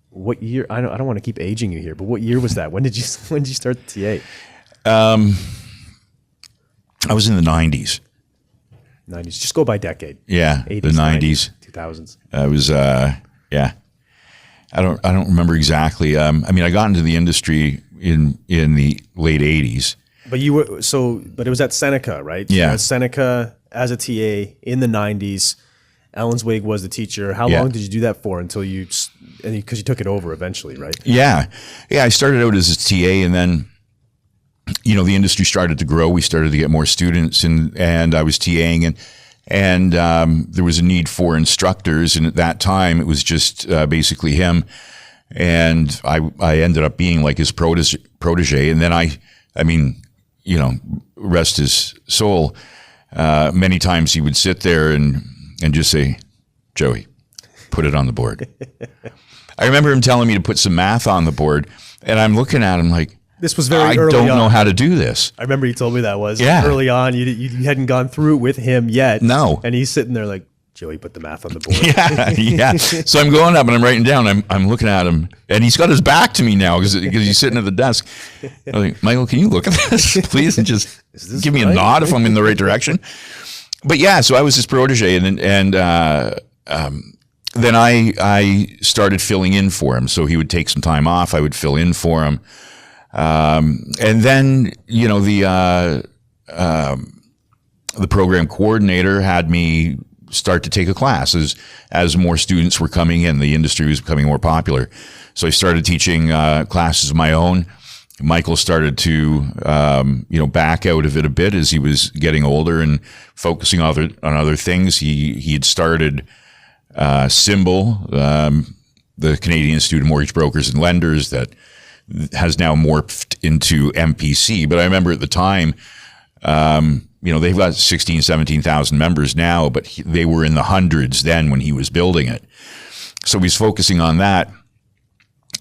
What year? I don't want to keep aging you here, but what year was that? When did you start the TA? I was in the 90s. 90s. Just go by decade. Yeah, 80s, the 90s. 2000s. I was I don't remember exactly. I got into the industry in the late 80s. But but it was at Seneca, right? Yeah. So at Seneca as a TA in the 90s. Ellenswig was the teacher. How long did you do that for until because you took it over eventually, right? Yeah. I started out as a TA and then, the industry started to grow. We started to get more students and I was TAing and there was a need for instructors. And at that time it was just basically him. And I ended up being like his protege. And then rest his soul. Many times he would sit there and just say, Joey, put it on the board. I remember him telling me to put some math on the board, and I'm looking at him like, this was very early on. I don't know how to do this. I remember you told me that was early on. You hadn't gone through it with him yet. No. And he's sitting there like, Joey, put the math on the board. Yeah. So I'm going up and I'm writing down. I'm looking at him, and he's got his back to me now because he's sitting at the desk. I'm like, Michael, can you look at this, please, and just give me a nod if I'm in the right direction? But so I was his protege, and then I started filling in for him. So he would take some time off. I would fill in for him, and then the program coordinator had me start to take a class as more students were coming in. The industry was becoming more popular, so I started teaching classes of my own. Michael started to, back out of it a bit as he was getting older and focusing on other things. He had started Symbol, the Canadian Institute of Mortgage Brokers and Lenders, that has now morphed into MPC. But I remember at the time, they've got 16, 17,000 members now, but they were in the hundreds then when he was building it. So he's focusing on that.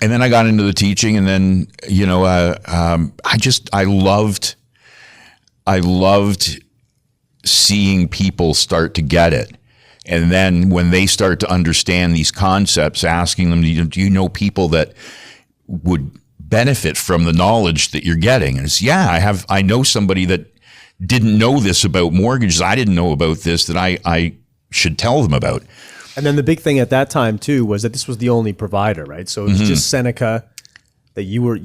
And then I got into the teaching, and then I loved seeing people start to get it, and then when they start to understand these concepts, asking them, do you know people that would benefit from the knowledge that you're getting? And it's I know somebody that didn't know this about mortgages. I didn't know about this that I should tell them about. And then the big thing at that time too was that this was the only provider, right? So it was just Seneca that you were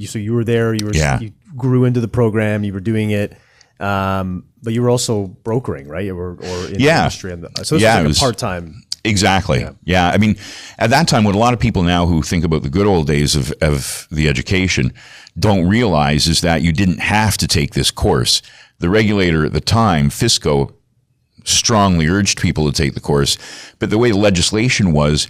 there. You grew into the program. You were doing it, but you were also brokering, right? Or in the industry. So this was a part-time. Exactly. Yeah. I mean, at that time, what a lot of people now who think about the good old days of the education don't realize is that you didn't have to take this course. The regulator at the time, Fisco, strongly urged people to take the course, but the way the legislation was,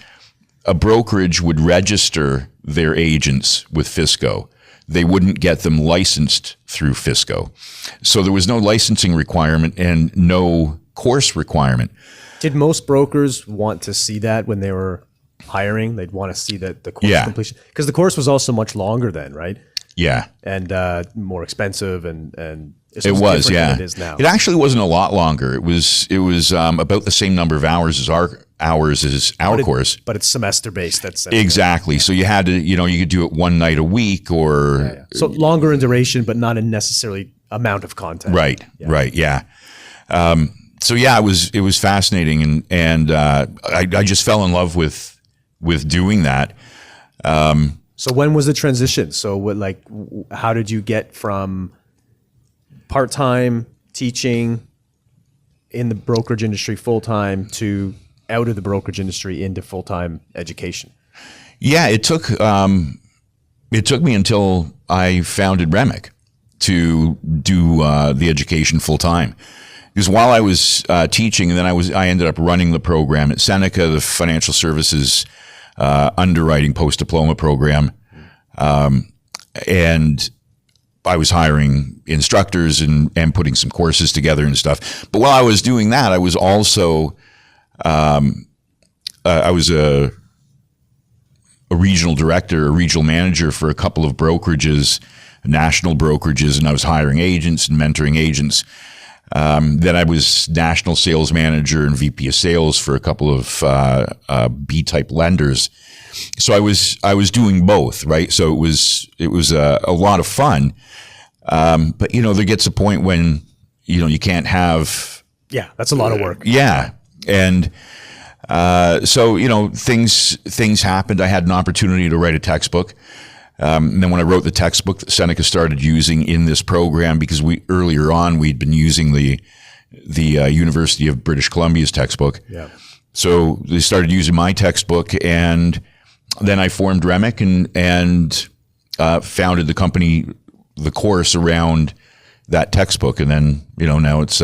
a brokerage would register their agents with Fisco. They wouldn't get them licensed through Fisco. So there was no licensing requirement and no course requirement. Did most brokers want to see that when they were hiring? They'd want to see that the course completion, because the course was also much longer then, right? Yeah. And more expensive and It was, different yeah. than it is now. It actually wasn't a lot longer. It was about the same number of hours as our course. But it's semester based. That's Exactly. So you had to, you could do it one night a week or So longer in duration, but not in necessarily amount of content. right, yeah. So yeah, it was fascinating, and I just fell in love with doing that. So when was the transition? So how did you get from part-time teaching in the brokerage industry full-time to out of the brokerage industry into full-time education? Yeah, it took me until I founded Remick to do the education full-time. Because while I was teaching, and then I ended up running the program at Seneca, the financial services underwriting post-diploma program, and I was hiring instructors and putting some courses together and stuff. But while I was doing that, I was also I was a regional director, a regional manager for a couple of brokerages, national brokerages, and I was hiring agents and mentoring agents. Then I was national sales manager and VP of sales for a couple of B-type lenders. So I was doing both, right? So it was a lot of fun. But there gets a point when you can't have. Yeah, that's a lot of work. Yeah, and so things happened. I had an opportunity to write a textbook. And then when I wrote the textbook that Seneca started using in this program, because earlier on we'd been using the University of British Columbia's textbook. Yeah. So they started using my textbook, and then I formed Remick and founded the company, the course around that textbook, and then now it's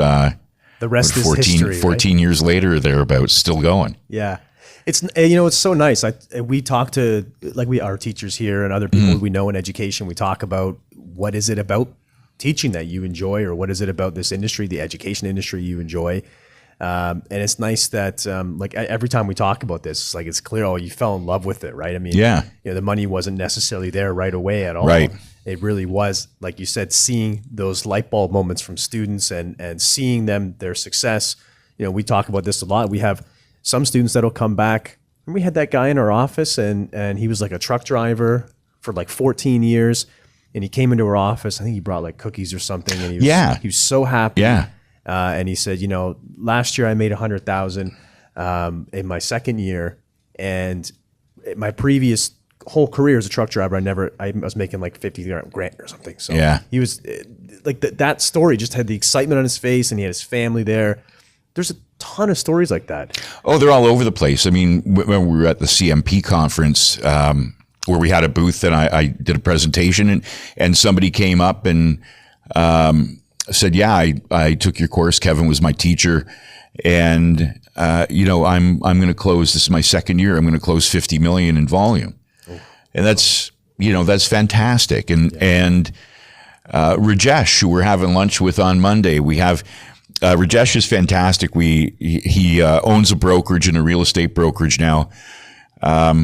the rest is 14 history, years later, thereabouts, still going. Yeah. It's it's so nice. We talk to our teachers here and other people we know in education. We talk about what is it about teaching that you enjoy, or what is it about this industry, the education industry, you enjoy. And it's nice that every time we talk about this, it's clear, you fell in love with it, right? I mean, yeah, the money wasn't necessarily there right away at all. Right. It really was, like you said, seeing those light bulb moments from students and seeing their success. We talk about this a lot. We have some students that'll come back. And we had that guy in our office, and he was like a truck driver for 14 years. And he came into our office. I think he brought cookies or something. And he was so happy. Yeah. And he said, last year I made $100,000 in my second year, and my previous whole career as a truck driver, I was making $50,000 or something. So yeah, he was that story just had the excitement on his face, and he had his family there. There's a ton of stories like that. Oh, they're all over the place. I mean, when we were at the CMP conference, where we had a booth and I did a presentation, and somebody came up and said, yeah, I took your course. Kevin was my teacher. And, I'm going to close, this is my second year. I'm going to close 50 million in volume. Oh. And that's fantastic. And Rajesh, who we're having lunch with on Monday, we have, Rajesh is fantastic. He owns a brokerage and a real estate brokerage now. But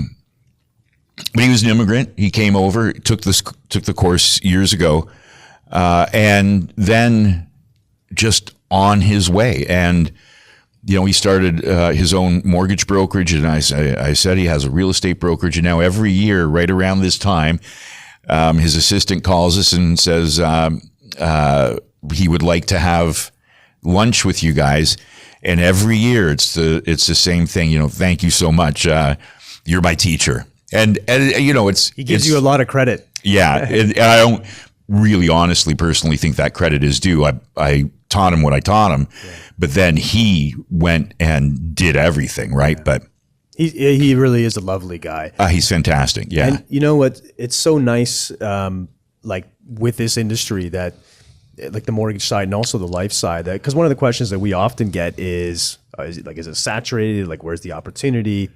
he was an immigrant. He came over, took the course years ago, and then just on his way. And he started his own mortgage brokerage, and I said he has a real estate brokerage. And now every year, right around this time, his assistant calls us and says he would like to have lunch with you guys. And every year it's the same thing. Thank you so much. You're my teacher. And he gives you a lot of credit. Yeah, and I don't really, honestly, personally think that credit is due. I taught him what I taught him, but then he went and did everything, right? Yeah. But he really is a lovely guy. He's fantastic. Yeah, and you know what? It's so nice, with this industry that, the mortgage side and also the life side, because one of the questions that we often get is it saturated? Where's the opportunity?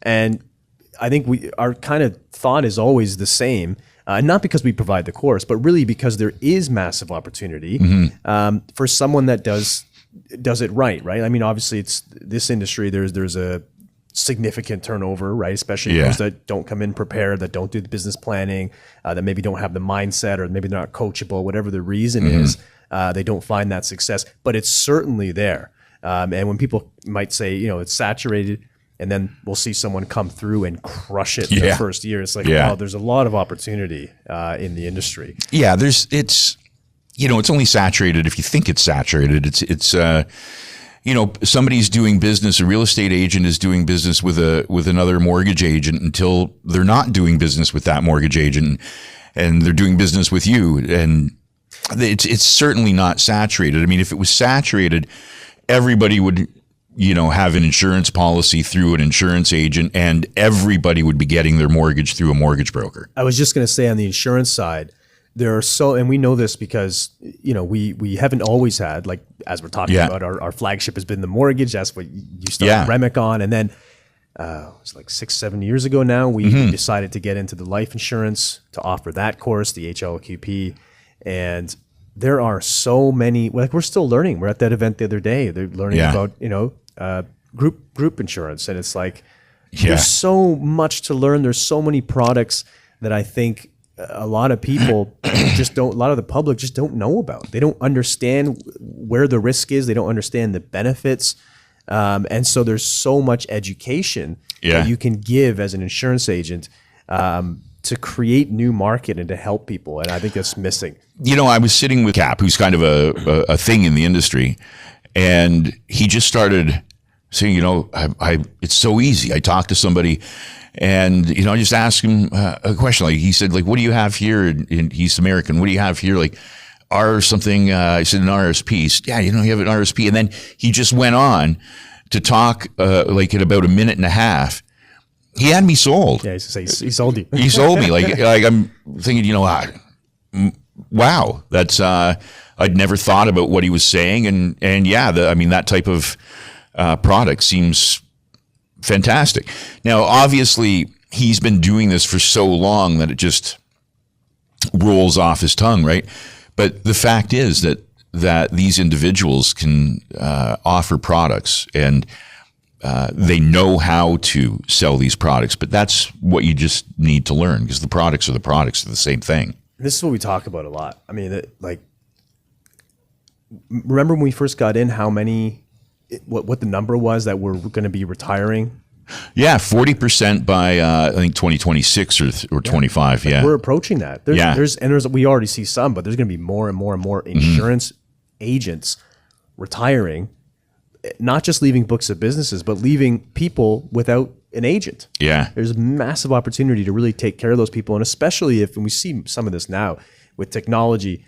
And I think our kind of thought is always the same, not because we provide the course, but really because there is massive opportunity for someone that does it right? I mean, obviously, it's this industry. There's a significant turnover, right? Especially those that don't come in prepared, that don't do the business planning, that maybe don't have the mindset, or maybe they're not coachable, whatever the reason is. They don't find that success, but it's certainly there. And when people might say, it's saturated, and then we'll see someone come through and crush it in their first year, it's like, wow, there's a lot of opportunity in the industry. Yeah, it's only saturated if you think it's saturated. It's somebody's doing business, a real estate agent is doing business with another mortgage agent until they're not doing business with that mortgage agent, and they're doing business with you. And it's certainly not saturated. I mean, if it was saturated, everybody would, have an insurance policy through an insurance agent, and everybody would be getting their mortgage through a mortgage broker. I was just going to say, on the insurance side, there are and we know this because, we haven't always had, like, as we're talking about, our flagship has been the mortgage. That's what you started Remic on. And then it was like 6-7 years ago now, we decided to get into the life insurance, to offer that course, the HLQP. And there are so many, like, we're still learning. We're at that event the other day. They're learning about, group insurance. And it's like, there's so much to learn. There's so many products that I think a lot of people a lot of the public just don't know about. They don't understand where the risk is. They don't understand the benefits. And so there's so much education that you can give as an insurance agent to create new market and to help people. And I think that's missing. I was sitting with Cap, who's kind of a thing in the industry, and he just started saying, it's so easy. I talked to somebody, and, I just asked him a question. Like, he said, like, what do you have here? And he's American. What do you have here? Like, something, I said, an RSP. Yeah, you have an RSP. And then he just went on to talk, like, in about a minute and a half. He had me sold. Yeah, he sold you. He sold me. Like I'm thinking, wow, that's, I'd never thought about what he was saying. And that type of product seems fantastic. Now, obviously, he's been doing this for so long that it just rolls off his tongue, right? But the fact is that these individuals can offer products, and they know how to sell these products. But that's what you just need to learn, because the products are the same thing. This is what we talk about a lot. I mean, remember when we first got in, how many, what the number was that were going to be retiring? Yeah, 40% by I think 2026 or 25. Yeah, we're approaching that. We already see some, but there's going to be more and more and more insurance agents retiring, not just leaving books of businesses, but leaving people without an agent. Yeah, there's a massive opportunity to really take care of those people, and especially and we see some of this now with technology.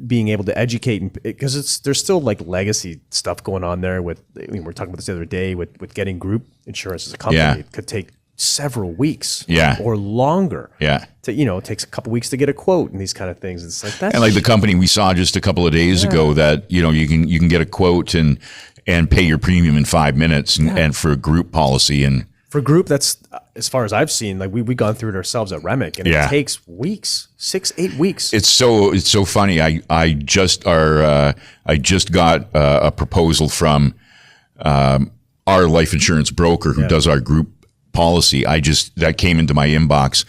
Being able to educate, because there's still like legacy stuff going on there with, we were talking about this the other day with getting group insurance as a company. It could take several weeks or longer. It takes a couple weeks to get a quote and these kind of things. It's like that. And like the company we saw just a couple of days ago that, you can get a quote and pay your premium in 5 minutes and for a group policy. And for group, that's, as far as I've seen, like we've gone through it ourselves at Remic, and it takes weeks, 6-8 weeks. It's so funny. I just got a proposal from our life insurance broker who does our group policy. That came into my inbox,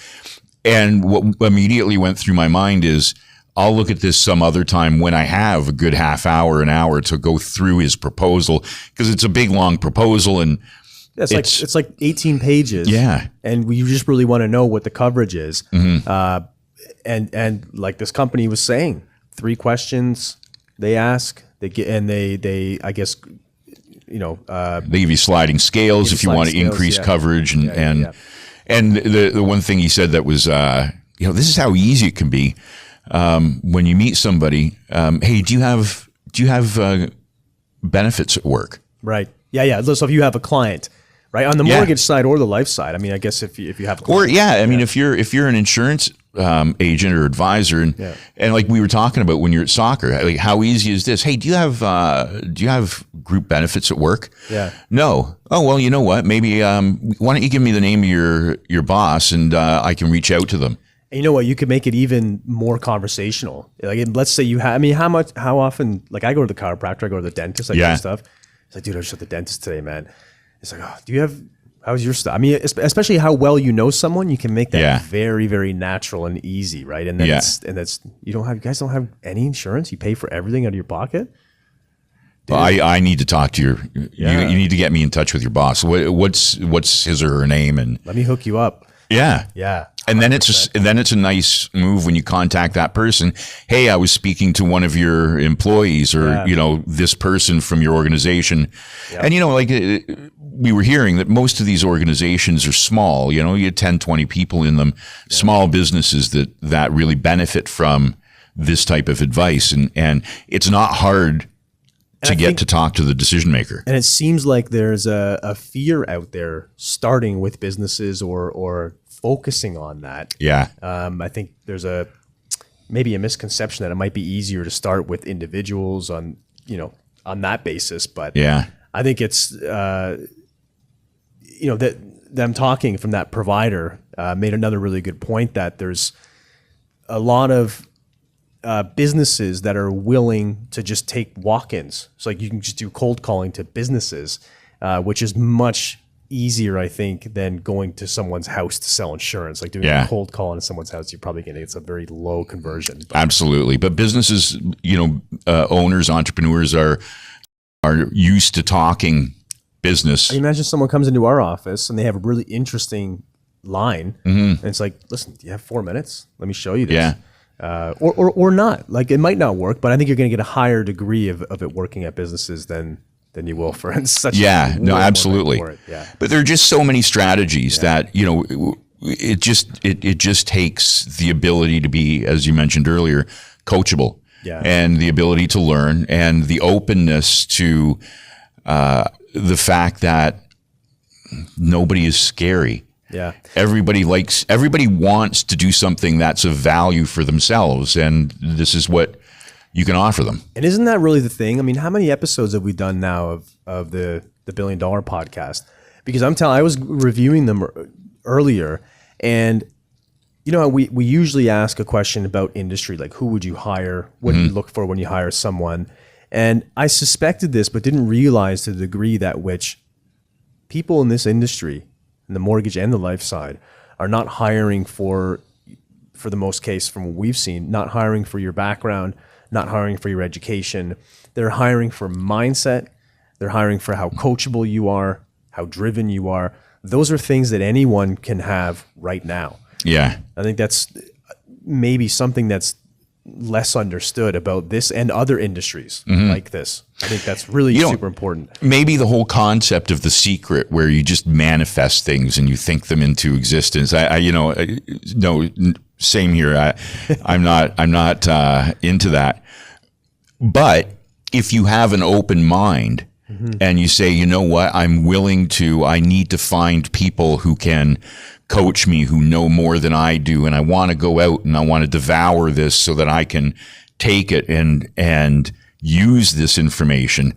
and what immediately went through my mind is, I'll look at this some other time when I have a good half hour, an hour to go through his proposal, because it's a big long proposal, and it's like 18 pages. Yeah. And we just really want to know what the coverage is. And like this company was saying, 3 questions they ask, they get, and they I guess, they give you sliding scales if you want to increase coverage. And the one thing he said that was, this is how easy it can be. When you meet somebody, hey, do you have benefits at work? Right. Yeah. So if you have a client, right, on the mortgage side or the life side, I mean, I guess if you have a client, if you're an insurance agent or advisor, and like we were talking about when you're at soccer, like how easy is this? Hey, do you have group benefits at work? Yeah. No. Oh, well, you know what? Maybe why don't you give me the name of your boss, and I can reach out to them. And you know what? You could make it even more conversational. Like, let's say you have, I mean, how often, like I go to the chiropractor, I go to the dentist, I do stuff. It's like, dude, I was just at the dentist today, man. It's like, oh, How's your stuff? I mean, especially how well you know someone, you can make that Yeah. very, very natural and easy, right? And then Yeah. you guys don't have any insurance. You pay for everything out of your pocket. Well, I need to talk to you Yeah. need to get me in touch with your boss. What's his or her name? And Let me hook you up. yeah. Yeah. And then it's a nice move when you contact that person. Hey, I was speaking to one of your employees, or this person from your organization, and like we were hearing that most of these organizations are small. You had 10, 20 people in them, small businesses that really benefit from this type of advice, and it's not hard to get to talk to the decision maker. And it seems like there's a fear out there starting with businesses or focusing on that. Yeah. I think there's maybe a misconception that it might be easier to start with individuals on that basis. But Yeah. I think it's, that them talking from that provider made another really good point, that there's a lot of businesses that are willing to just take walk-ins. So like you can just do cold calling to businesses, which is much easier, I think, than going to someone's house to sell insurance. Like doing a cold call in someone's house, you're probably going to get a very low conversion. But Absolutely. But businesses, owners, entrepreneurs are used to talking business. I imagine someone comes into our office and they have a really interesting line, and it's like, listen, do you have 4 minutes? Let me show you this. Yeah. Or not. Like it might not work, but I think you're going to get a higher degree of it working at businesses than you will for such. Absolutely. Yeah. But there are just so many strategies that it just takes the ability to be, as you mentioned earlier, coachable, and the ability to learn, and the openness to the fact that nobody is scary. Yeah. Everybody wants to do something that's of value for themselves, and this is what you can offer them. And isn't that really the thing? I mean, how many episodes have we done now of the $1 Billion Podcast? Because I was reviewing them earlier, and we usually ask a question about industry, like who would you hire? What do you look for when you hire someone? And I suspected this, but didn't realize to the degree that which people in this industry, in the mortgage and the life side, are not hiring for the most case from what we've seen, not hiring for your background, not hiring for your education. They're hiring for mindset. They're hiring for how coachable you are, how driven you are. Those are things that anyone can have right now. Yeah. I think that's maybe something that's less understood about this and other industries like this. I think that's really super important. Maybe the whole concept of The Secret, where you just manifest things and you think them into existence. No, same here. I'm not into that. But if you have an open mind and you say, you know what, I need to find people who can coach me, who know more than I do, and I want to go out and I want to devour this so that I can take it and use this information.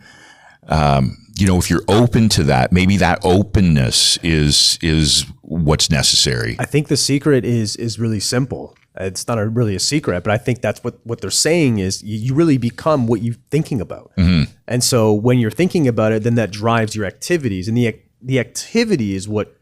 If you're open to that, maybe that openness is what's necessary. I think the secret is really simple. It's not really a secret, but I think that's what they're saying is you really become what you're thinking about. And so when you're thinking about it, then that drives your activities, and the activity is what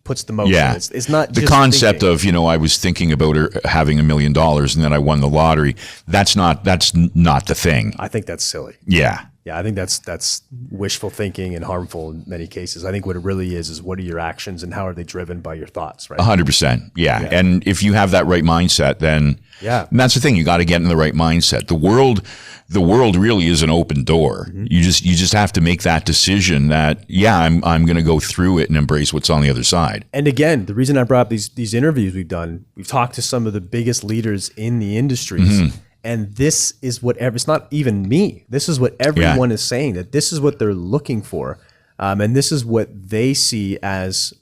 puts the motion. Yeah. It's not the just concept thinking. of, I was thinking about having $1 million and then I won the lottery. That's not the thing. I think that's silly. Yeah. Yeah, I think that's wishful thinking and harmful in many cases. I think what it really is what are your actions and how are they driven by your thoughts, right? 100%. Yeah. And if you have that right mindset, then and that's the thing. You got to get in the right mindset. The world really is an open door. You just have to make that decision that, I'm going to go through it and embrace what's on the other side. And again, the reason I brought up these interviews we've done, we've talked to some of the biggest leaders in the industries. And this is it's not even me. This is what everyone is saying, that this is what they're looking for. And this is what they see as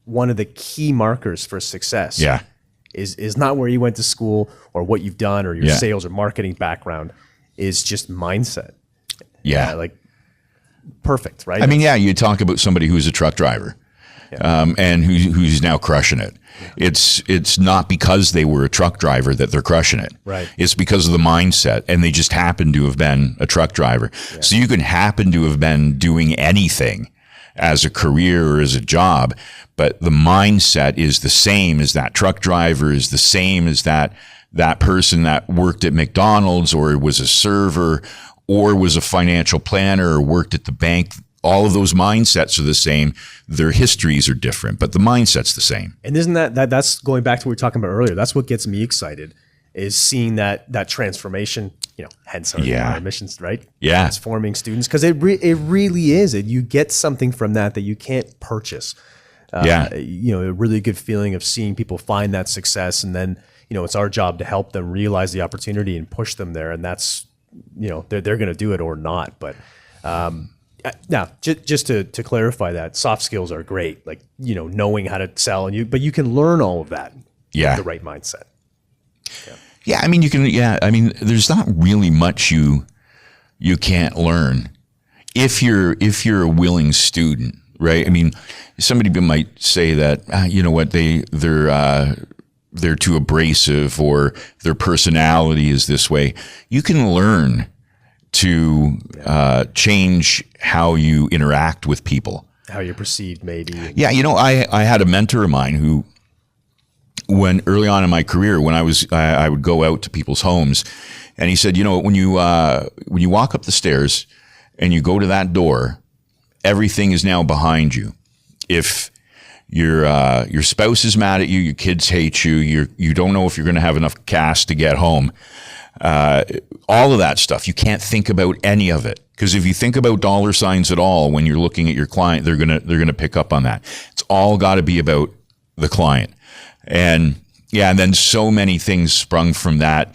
one of the key markers for success. Yeah. Is not where you went to school or what you've done or your sales or marketing background, is just mindset. Yeah. Like perfect, right? I mean, you talk about somebody who's a truck driver. And who's now crushing it. It's not because they were a truck driver that they're crushing it. Right. It's because of the mindset, and they just happen to have been a truck driver. So you can happen to have been doing anything as a career or as a job, but the mindset is the same as that truck driver, is the same as that person that worked at McDonald's or was a server or was a financial planner or worked at the bank. All of those mindsets are the same. Their histories are different, but the mindset's the same. And isn't that's going back to what we were talking about earlier? That's what gets me excited, is seeing that transformation, hence our missions, right? Yeah. Transforming students. Because it really is. You get something from that you can't purchase. A really good feeling of seeing people find that success. And then, it's our job to help them realize the opportunity and push them there. And that's, they're going to do it or not. But, now, just to clarify that, soft skills are great, like, knowing how to sell, but you can learn all of that with the right mindset. Yeah, I mean, you can, there's not really much you can't learn if you're a willing student, right? I mean, somebody might say that, they're too abrasive or their personality is this way. You can learn to change how you interact with people. How you're perceived, maybe. Yeah, I had a mentor of mine who, when early on in my career, when I would go out to people's homes, and he said, when you walk up the stairs and you go to that door, everything is now behind you. If your spouse is mad at you, your kids hate you, you don't know if you're going to have enough cash to get home. All of that stuff, you can't think about any of it, because if you think about dollar signs at all when you're looking at your client, they're gonna pick up on that. It's all got to be about the client, and then so many things sprung from that.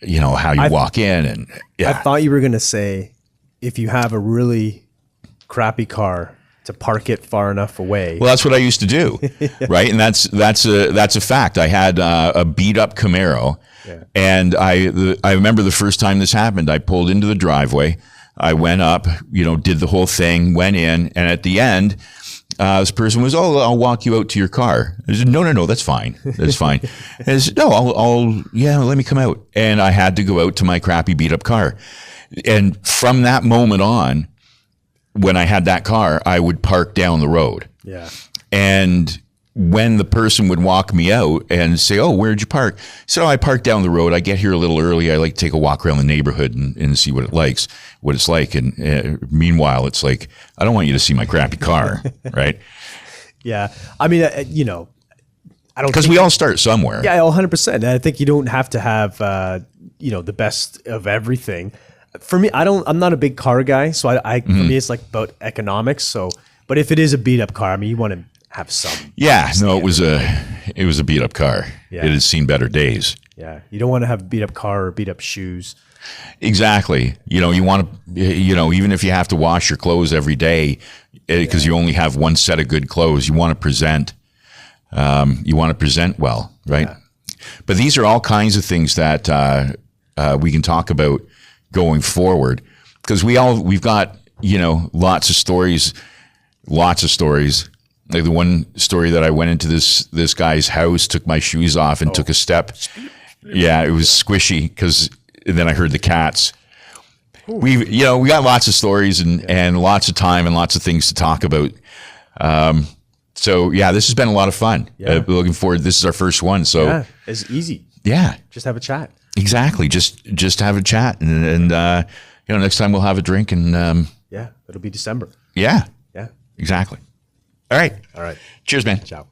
How you walk in, and I thought you were gonna say, if you have a really crappy car, to park it far enough away. Well, that's what I used to do, right? And that's a fact. I had a beat up Camaro. Yeah. And I remember the first time this happened, I pulled into the driveway. I went up, did the whole thing, went in. And at the end, this person was, I'll walk you out to your car. I said, no, that's fine. That's fine. And I said, no, let me come out. And I had to go out to my crappy beat up car. And from that moment on, when I had that car, I would park down the road. Yeah. And when the person would walk me out and say, where'd you park? So I parked down the road. I get here a little early. I like to take a walk around the neighborhood and see what it's like. And meanwhile, it's like, I don't want you to see my crappy car, right? Yeah. I mean, I don't, because we all start somewhere. Yeah, 100%. I think you don't have to have, the best of everything. For me, I'm not a big car guy. So for me, it's like about economics. So, but if it is a beat up car, I mean, you want to have some. Yeah, no, it was a beat up car. Yeah. It has seen better days. Yeah, you don't want to have a beat up car or beat up shoes. Exactly. You want to, even if you have to wash your clothes every day, because you only have one set of good clothes, you want to present. Well, right? Yeah. But these are all kinds of things that we can talk about going forward, because we've got lots of stories. Like the one story that I went into this guy's house, took my shoes off and took a step. Yeah, it was squishy, because then I heard the cats. We got lots of stories and lots of time and lots of things to talk about. So yeah, this has been a lot of fun. Yeah. Looking forward. This is our first one, so it's easy. Yeah, just have a chat. Exactly, just have a chat, and next time we'll have a drink, and it'll be December. Yeah, exactly. All right. Cheers, man. Ciao.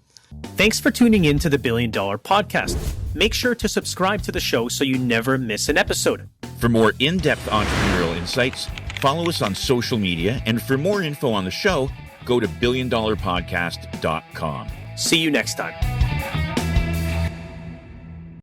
Thanks for tuning in to the $1 Billion Podcast. Make sure to subscribe to the show so you never miss an episode. For more in-depth entrepreneurial insights, follow us on social media, and for more info on the show, go to billiondollarpodcast.com. See you next time.